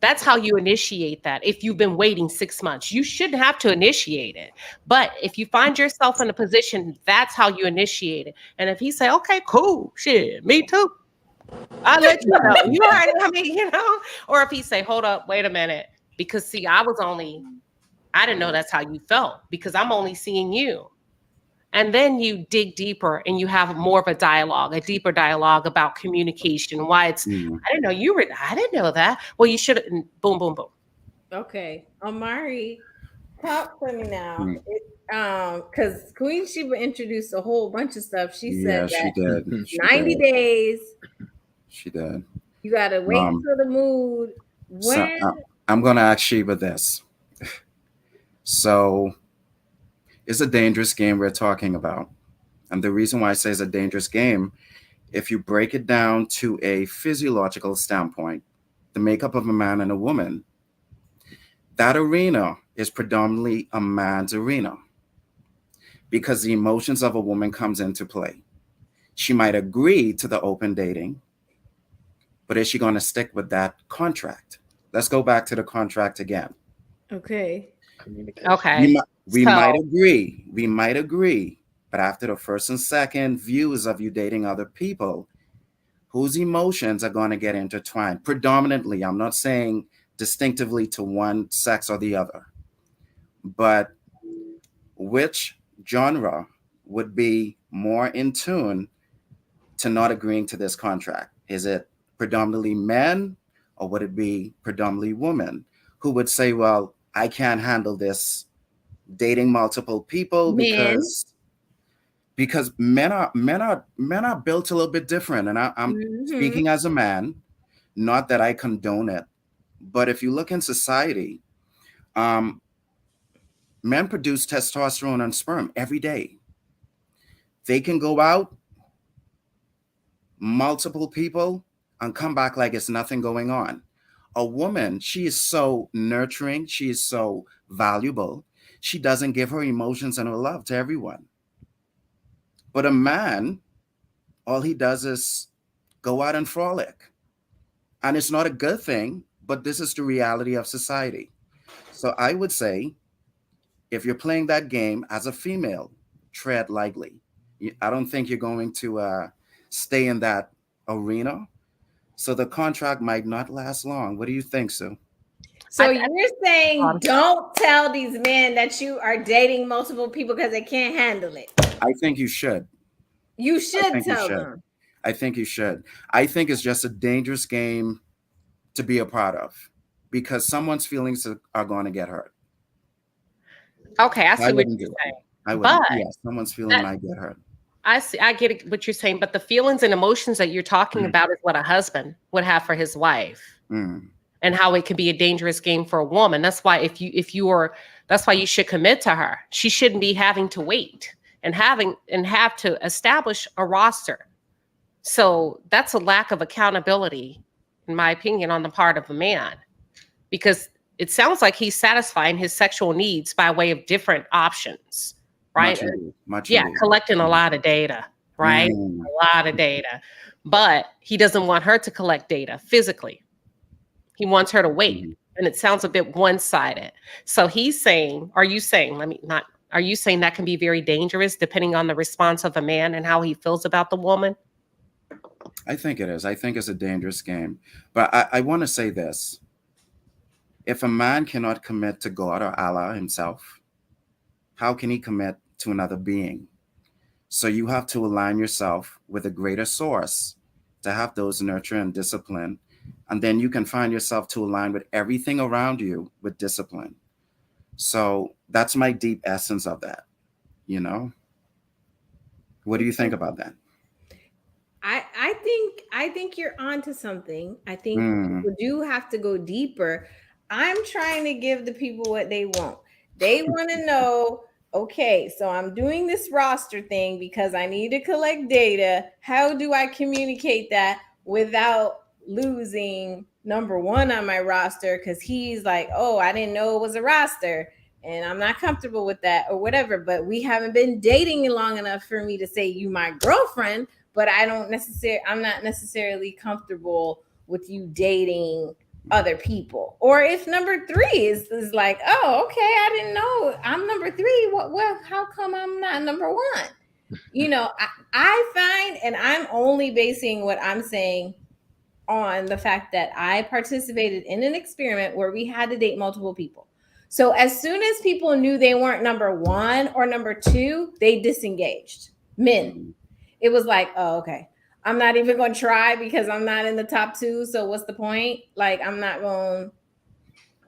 That's how you initiate that. If you've been waiting 6 months, you shouldn't have to initiate it. But if you find yourself in a position, that's how you initiate it. And if he say, okay, cool, shit, me too, I'll let you know. You already, I mean, you know, or if he say, hold up, wait a minute. Because see, I didn't know that's how you felt because I'm only seeing you. And then you dig deeper and you have more of a deeper dialogue about communication. Why it's, I didn't know that. Well, you should, boom, boom, boom. Okay. Amari, talk to me now. Because Queen Sheba introduced a whole bunch of stuff. She said she that did. 90 days. She did. You got to wait for the mood. When? So, I'm going to ask Sheba this. So it's a dangerous game we're talking about. And the reason why I say it's a dangerous game, if you break it down to a physiological standpoint, the makeup of a man and a woman, that arena is predominantly a man's arena because the emotions of a woman comes into play. She might agree to the open dating, but is she going to stick with that contract? Let's go back to the contract again. Okay. Okay. We might agree, but after the first and second views of you dating other people, whose emotions are going to get intertwined? Predominantly, I'm not saying distinctively to one sex or the other, but which genre would be more in tune to not agreeing to this contract? Is it predominantly men or would it be predominantly women who would say, well, I can't handle this dating multiple people because men are built a little bit different. And I'm speaking as a man, not that I condone it, but if you look in society, men produce testosterone and sperm every day. They can go out, multiple people, and come back like it's nothing going on. A woman, she is so nurturing, she is so valuable. She doesn't give her emotions and her love to everyone. But a man, all he does is go out and frolic. And it's not a good thing, but this is the reality of society. So I would say, if you're playing that game as a female, tread lightly. I don't think you're going to stay in that arena. So the contract might not last long. What do you think, Sue? So you're saying don't tell these men that you are dating multiple people because they can't handle it. I think you should. You should tell them. I think you should. I think it's just a dangerous game to be a part of because someone's feelings are going to get hurt. Okay, I see what you're saying. Someone's feeling might get hurt. I see. I get what you're saying, but the feelings and emotions that you're talking about is what a husband would have for his wife, and how it can be a dangerous game for a woman. That's why that's why you should commit to her. She shouldn't be having to wait and have to establish a roster. So that's a lack of accountability, in my opinion, on the part of a man, because it sounds like he's satisfying his sexual needs by way of different options, right? Much yeah, indeed. collecting a lot of data, right? A lot of data. But he doesn't want her to collect data physically. He wants her to wait. And it sounds a bit one-sided. So he's saying, are you saying that can be very dangerous depending on the response of a man and how he feels about the woman? I think it is. I think it's a dangerous game. But I want to say this. If a man cannot commit to God or Allah himself, how can he commit to another being? So you have to align yourself with a greater source to have those nurture and discipline. And then you can find yourself to align with everything around you with discipline. So that's my deep essence of that, you know? What do you think about that? I think you're onto something. I think people do have to go deeper. I'm trying to give the people what they want. They want to know, okay, so I'm doing this roster thing because I need to collect data. How do I communicate that without losing number one on my roster? Because he's like, oh, I didn't know it was a roster and I'm not comfortable with that or whatever. But we haven't been dating long enough for me to say you my girlfriend. But I'm not necessarily comfortable with you dating other people. Or if number three is like, oh, okay, I didn't know I'm number three. Well, how come I'm not number one? You know, I find, and I'm only basing what I'm saying on the fact that I participated in an experiment where we had to date multiple people. So as soon as people knew they weren't number one or number two, they disengaged. Men. It was like, oh, okay, I'm not even going to try because I'm not in the top two. So what's the point? Like, I'm not going,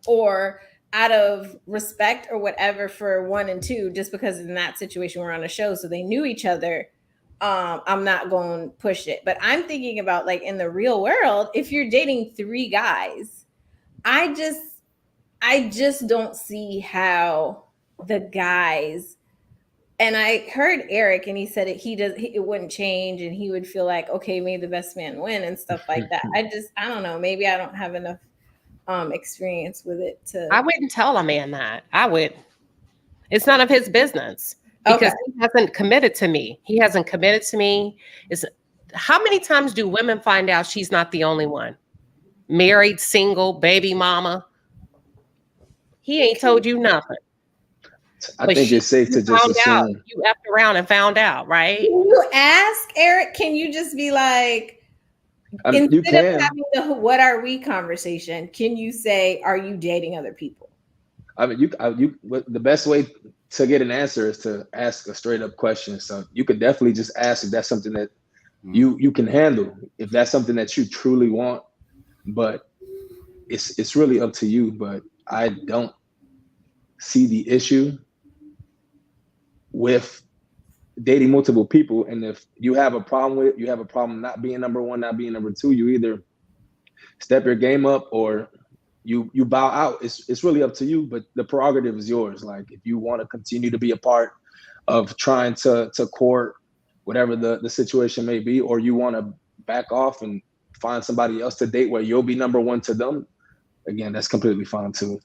or out of respect or whatever for one and two, just because in that situation we're on a show, so they knew each other. I'm not going to push it. But I'm thinking about like in the real world, if you're dating three guys, I just don't see how the guys. And I heard Eric, and he said it wouldn't change, and he would feel like, okay, may the best man win and stuff like that. I don't know. Maybe I don't have enough experience with it to. I wouldn't tell a man that. I would. It's none of his business because he hasn't committed to me. He hasn't committed to me. How many times do women find out she's not the only one? Married, single, baby mama. He ain't told you nothing. I think it's safe to just assume. You effed around and found out, right? Can you ask Eric? Can you just be like, instead of having the "what are we" conversation, can you say, "Are you dating other people?" I mean, the best way to get an answer is to ask a straight up question. So you could definitely just ask if that's something that you can handle, if that's something that you truly want. But it's really up to you. But I don't see the issue with dating multiple people. And if you have a problem not being number one, not being number two, you either step your game up or you bow out. It's really up to you, but the prerogative is yours. Like if you want to continue to be a part of trying to court whatever the situation may be, or you want to back off and find somebody else to date where you'll be number one to them, again, that's completely fine too.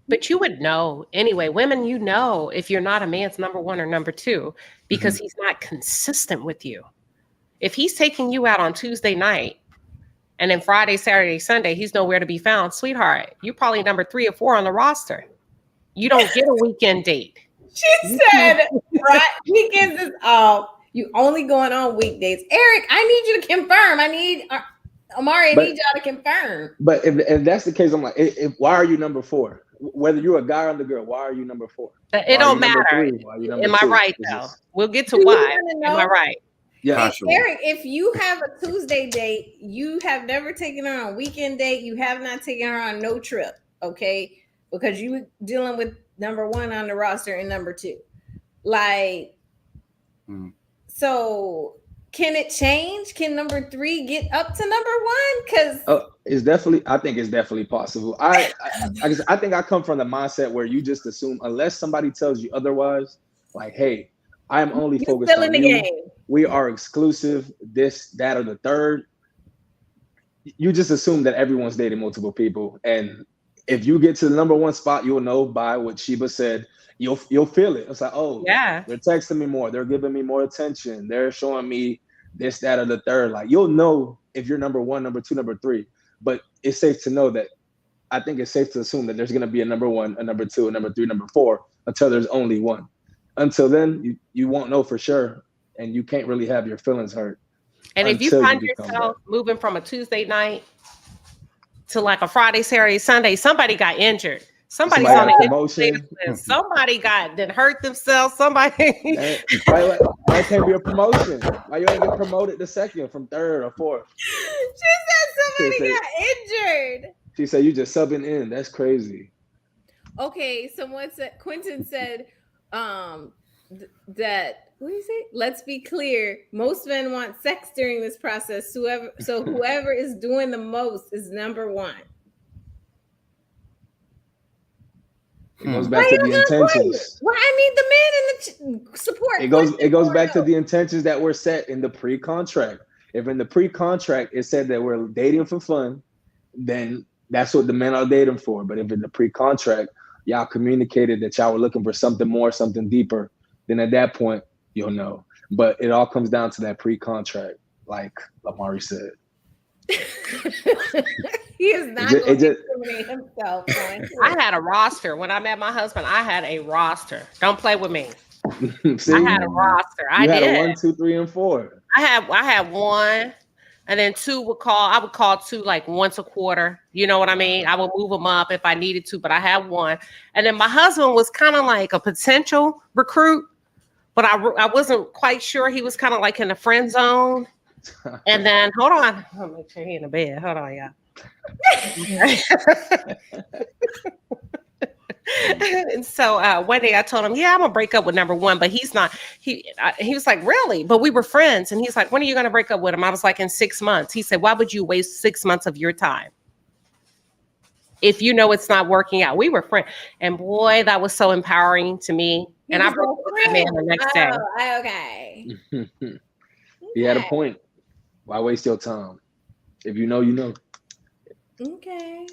But you would know anyway, women, you know, if you're not a man's number one or number two, because he's not consistent with you. If he's taking you out on Tuesday night and then Friday, Saturday, Sunday, he's nowhere to be found, sweetheart, you're probably number 3 or 4 on the roster. You don't get a weekend date. She said, right, weekends is off. You only going on weekdays. Eric, I need you to confirm. Amari, I need y'all to confirm. But if that's the case, I'm like, why are you number 4? Whether you're a guy or the girl, why are you number 4? It don't matter. Am I right though? We'll get to why. Am I right? Yeah, Eric, if you have a Tuesday date, you have never taken her on a weekend date, you have not taken her on no trip, okay? Because you dealing with number 1 on the roster and number 2. Like, Mm. So can it change? Can number 3 get up to number 1? Because It's definitely. I think it's definitely possible. I think I come from the mindset where you just assume unless somebody tells you otherwise, like, hey, I am only you're focused still in on the you. game. We are exclusive. This, that, or the third. You just assume that everyone's dating multiple people, and if you get to the number 1 spot, you'll know by what Sheba said. You'll feel it. It's like, oh, Yeah. they're texting me more. They're giving me more attention. They're showing me this, that, or the third. Like, you'll know if you're number 1, number 2, number 3. But it's safe to know that I think it's safe to assume that there's going to be a number 1, a number 2, a number 3, number 4 until there's only one. Until then, you won't know for sure, and you can't really have your feelings hurt. And if you until find become yourself moving from a Tuesday night to like a Friday, Saturday, Sunday, somebody got injured. Somebody's Somebody on got a the promotion. list. Somebody that hurt themselves. Somebody. Why can't be a promotion? Why you ain't get promoted to second from third or fourth? She said somebody got injured. She said you just subbing in. That's crazy. Okay, someone said, Quentin said that, what is it? Let's be clear. Most men want sex during this process. Whoever is doing the most is number 1. It goes back to the intentions. Well, I mean, the men in the support. It goes back to the intentions that were set in the pre-contract. If in the pre-contract it said that we're dating for fun, then that's what the men are dating for. But if in the pre-contract y'all communicated that y'all were looking for something more, something deeper, then at that point you'll know. But it all comes down to that pre-contract, like Lamari said. He is not going to discriminate himself. I had a roster. When I met my husband, I had a roster. Don't play with me. See, I had a roster. You had a 1, 2, 3, and 4. I had 1, and then 2 would call. I would call 2 like once a quarter. You know what I mean? I would move them up if I needed to, but I had 1. And then my husband was kind of like a potential recruit, but I wasn't quite sure. He was kind of like in the friend zone. And then hold on, I'll make sure he's in the bed. Hold on, y'all. And so one day I told him, yeah, I'm gonna break up with number 1, but he's not. He was like, really? But we were friends, and he's like, when are you gonna break up with him? I was like, in 6 months. He said, why would you waste 6 months of your time if you know it's not working out? We were friends, and boy, that was so empowering to me. And I broke up with that man the next day. Okay. He had a point. Why waste your time? If you know, you know. Okay.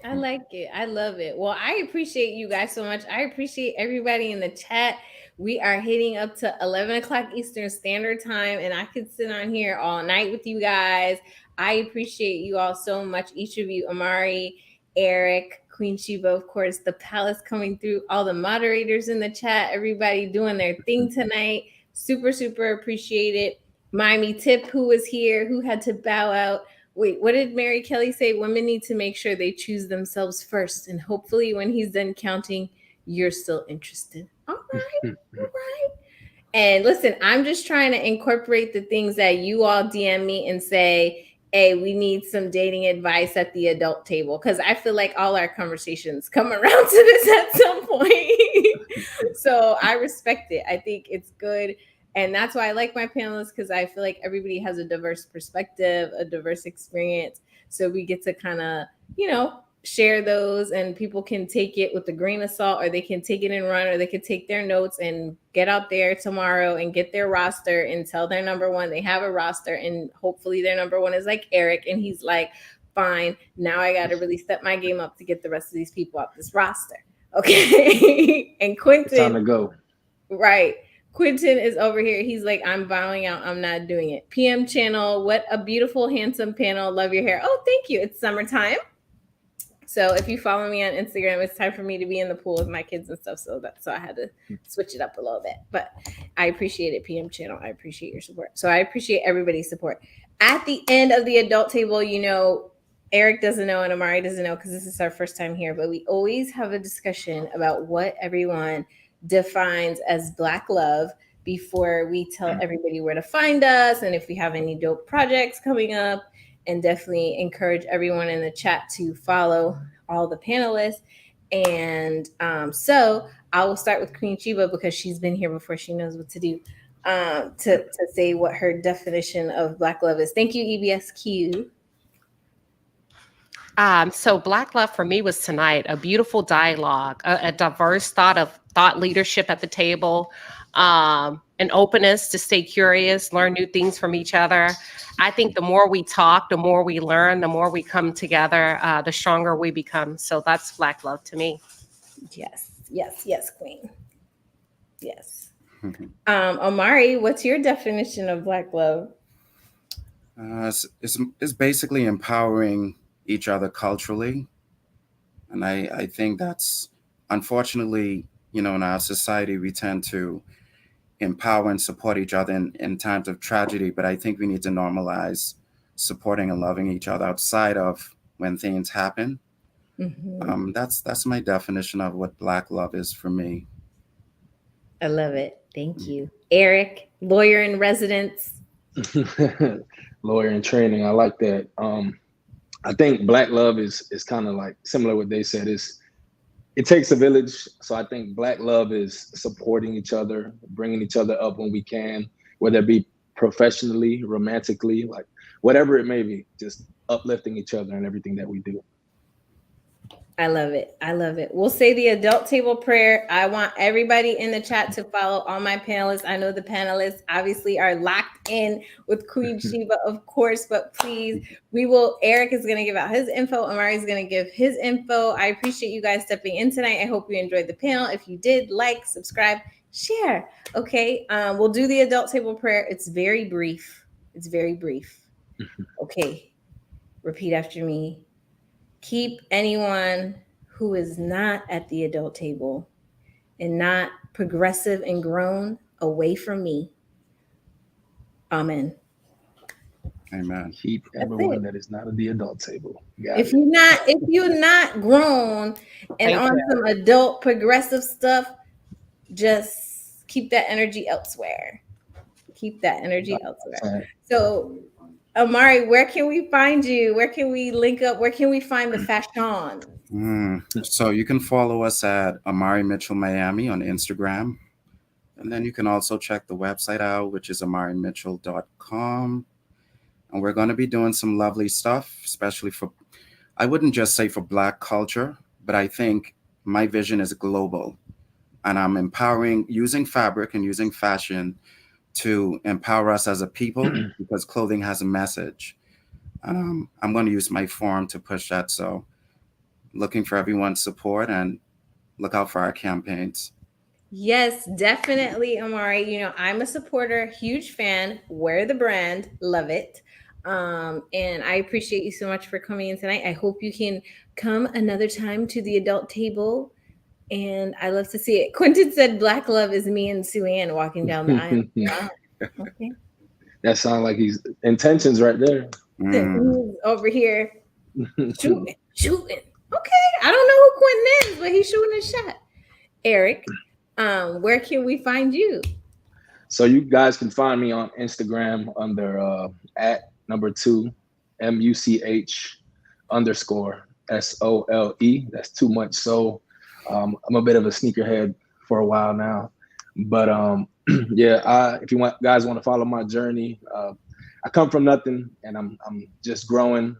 I like it. I love it. Well, I appreciate you guys so much. I appreciate everybody in the chat. We are hitting up to 11 o'clock Eastern Standard Time, and I could sit on here all night with you guys. I appreciate you all so much. Each of you, Amari, Eric, Queen Sheba, of course, the Palace coming through, all the moderators in the chat, everybody doing their thing tonight. Super, super appreciate it. Miami Tip, who was here, who had to bow out. Wait, what did Mary Kelly say? Women need to make sure they choose themselves first. And hopefully when he's done counting, you're still interested. All right. All right. And listen, I'm just trying to incorporate the things that you all DM me and say, hey, we need some dating advice at the adult table. Because I feel like all our conversations come around to this at some point. So I respect it. I think it's good. And that's why I like my panelists, because I feel like everybody has a diverse perspective, a diverse experience. So we get to kind of, share those, and people can take it with a grain of salt, or they can take it and run, or they can take their notes and get out there tomorrow and get their roster and tell their number 1 they have a roster. And hopefully their number 1 is like Eric, and he's like, fine, now I got to really step my game up to get the rest of these people off this roster. Okay. And Quentin. Time to go. Right. Quentin is over here. He's like, I'm bowing out. I'm not doing it. PM channel. What a beautiful, handsome panel. Love your hair. Oh, thank you. It's summertime. So if you follow me on Instagram, it's time for me to be in the pool with my kids and stuff. So I had to switch it up a little bit. But I appreciate it, PM channel. I appreciate your support. So I appreciate everybody's support. At the end of the adult table, Eric doesn't know and Amari doesn't know because this is our first time here. But we always have a discussion about what everyone defines as Black love before we tell everybody where to find us and if we have any dope projects coming up. And definitely encourage everyone in the chat to follow all the panelists. And so I will start with Queen Sheba because she's been here before. She knows what to do. to say what her definition of Black love is. Thank you, EBSQ. So Black love for me was tonight a beautiful dialogue, a diverse thought leadership at the table, an openness to stay curious, learn new things from each other. I think the more we talk, the more we learn, the more we come together, the stronger we become. So that's Black love to me. Yes, Queen. Yes. Omari, what's your definition of Black love? It's basically empowering each other culturally. And I think that's, unfortunately, in our society, we tend to empower and support each other in times of tragedy. But I think we need to normalize supporting and loving each other outside of when things happen. Mm-hmm. That's my definition of what Black love is for me. I love it. Thank you. Eric, lawyer in residence. Lawyer in training. I like that. I think Black love is kind of like similar to what they said. It takes a village. So I think Black love is supporting each other, bringing each other up when we can, whether it be professionally, romantically, like whatever it may be, just uplifting each other in everything that we do. I love it. We'll say the adult table prayer. I want everybody in the chat to follow all my panelists. I know the panelists obviously are locked in with Queen Sheba, of course, but please, Eric is going to give out his info. Omari is going to give his info. I appreciate you guys stepping in tonight. I hope you enjoyed the panel. If you did, like, subscribe, share. Okay. We'll do the adult table prayer. It's very brief. Okay. Repeat after me. Keep anyone who is not at the adult table and not progressive and grown away from me. Amen. Amen. Keep everyone that is not at the adult table. If you're not grown and on some adult progressive stuff, just keep that energy elsewhere. So, Omari, where can we find you? Where can we link up? Where can we find the fashion? So you can follow us at Amari Mitchell Miami on Instagram. And then you can also check the website out, which is amarimitchell.com. And we're going to be doing some lovely stuff, especially I wouldn't just say for Black culture, but I think my vision is global. And I'm empowering, using fabric and using fashion to empower us as a people, because clothing has a message. I'm going to use my forum to push that. So looking for everyone's support and look out for our campaigns. Yes, definitely, Omari. I'm a supporter, huge fan. Wear the brand, love it. And I appreciate you so much for coming in tonight. I hope you can come another time to the adult table. And I love to see it. Quentin said Black love is me and Sue Ann walking down the aisle. Wow. Okay. That sounds like he's intentions right there. Over here shooting. Okay. I don't know who Quentin is, but he's shooting a shot. Eric, where can we find you? So you guys can find me on Instagram under @2 MUCH_SOLE. That's too much. So I'm a bit of a sneakerhead for a while now, but if you guys want to follow my journey, I come from nothing and I'm just growing,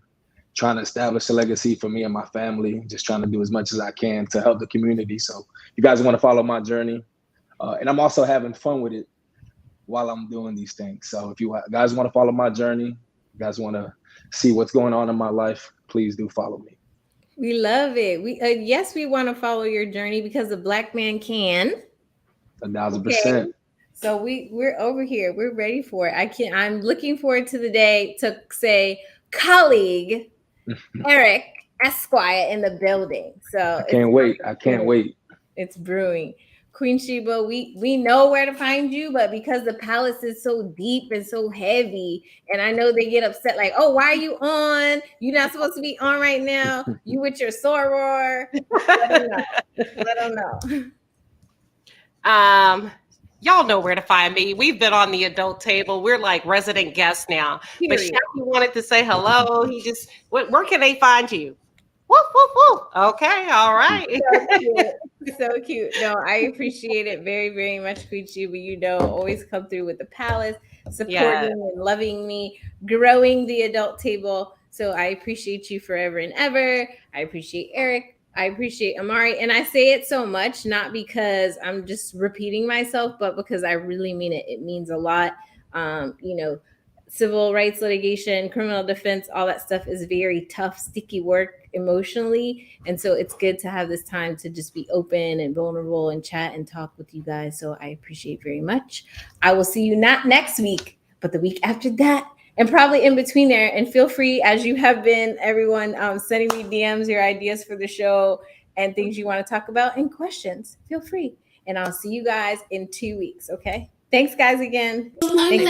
trying to establish a legacy for me and my family, just trying to do as much as I can to help the community. So if you guys want to follow my journey, and I'm also having fun with it while I'm doing these things. So if you guys want to follow my journey, you guys want to see what's going on in my life, please do follow me. We love it. We want to follow your journey because a Black man can. 1,000%. So we're over here. We're ready for it. I'm looking forward to the day to say colleague Eric Esquire in the building. So I can't wait. It's brewing. Queen Sheba, we know where to find you, but because the palace is so deep and so heavy, and I know they get upset, like, oh, why are you on? You're not supposed to be on right now. You with your soror. Let them know. Y'all know where to find me. We've been on the adult table. We're like resident guests now. But Shafi wanted to say hello. Where can they find you? Woo, woo, woo. Okay, all right. So cute. So cute. No, I appreciate it very, very much, Kuchi. But you know, always come through with the palace, supporting and loving me, growing the adult table. So I appreciate you forever and ever. I appreciate Eric. I appreciate Amari. And I say it so much, not because I'm just repeating myself, but because I really mean it. It means a lot. You know, civil rights litigation, criminal defense, all that stuff is very tough, sticky work emotionally. And so it's good to have this time to just be open and vulnerable and chat and talk with you guys. So I appreciate very much. I will see you not next week, but the week after that, and probably in between there. And feel free, as you have been, everyone, sending me DMs, your ideas for the show and things you want to talk about and questions. Feel free. And I'll see you guys in 2 weeks. Okay. Thanks, guys, again. Thanks.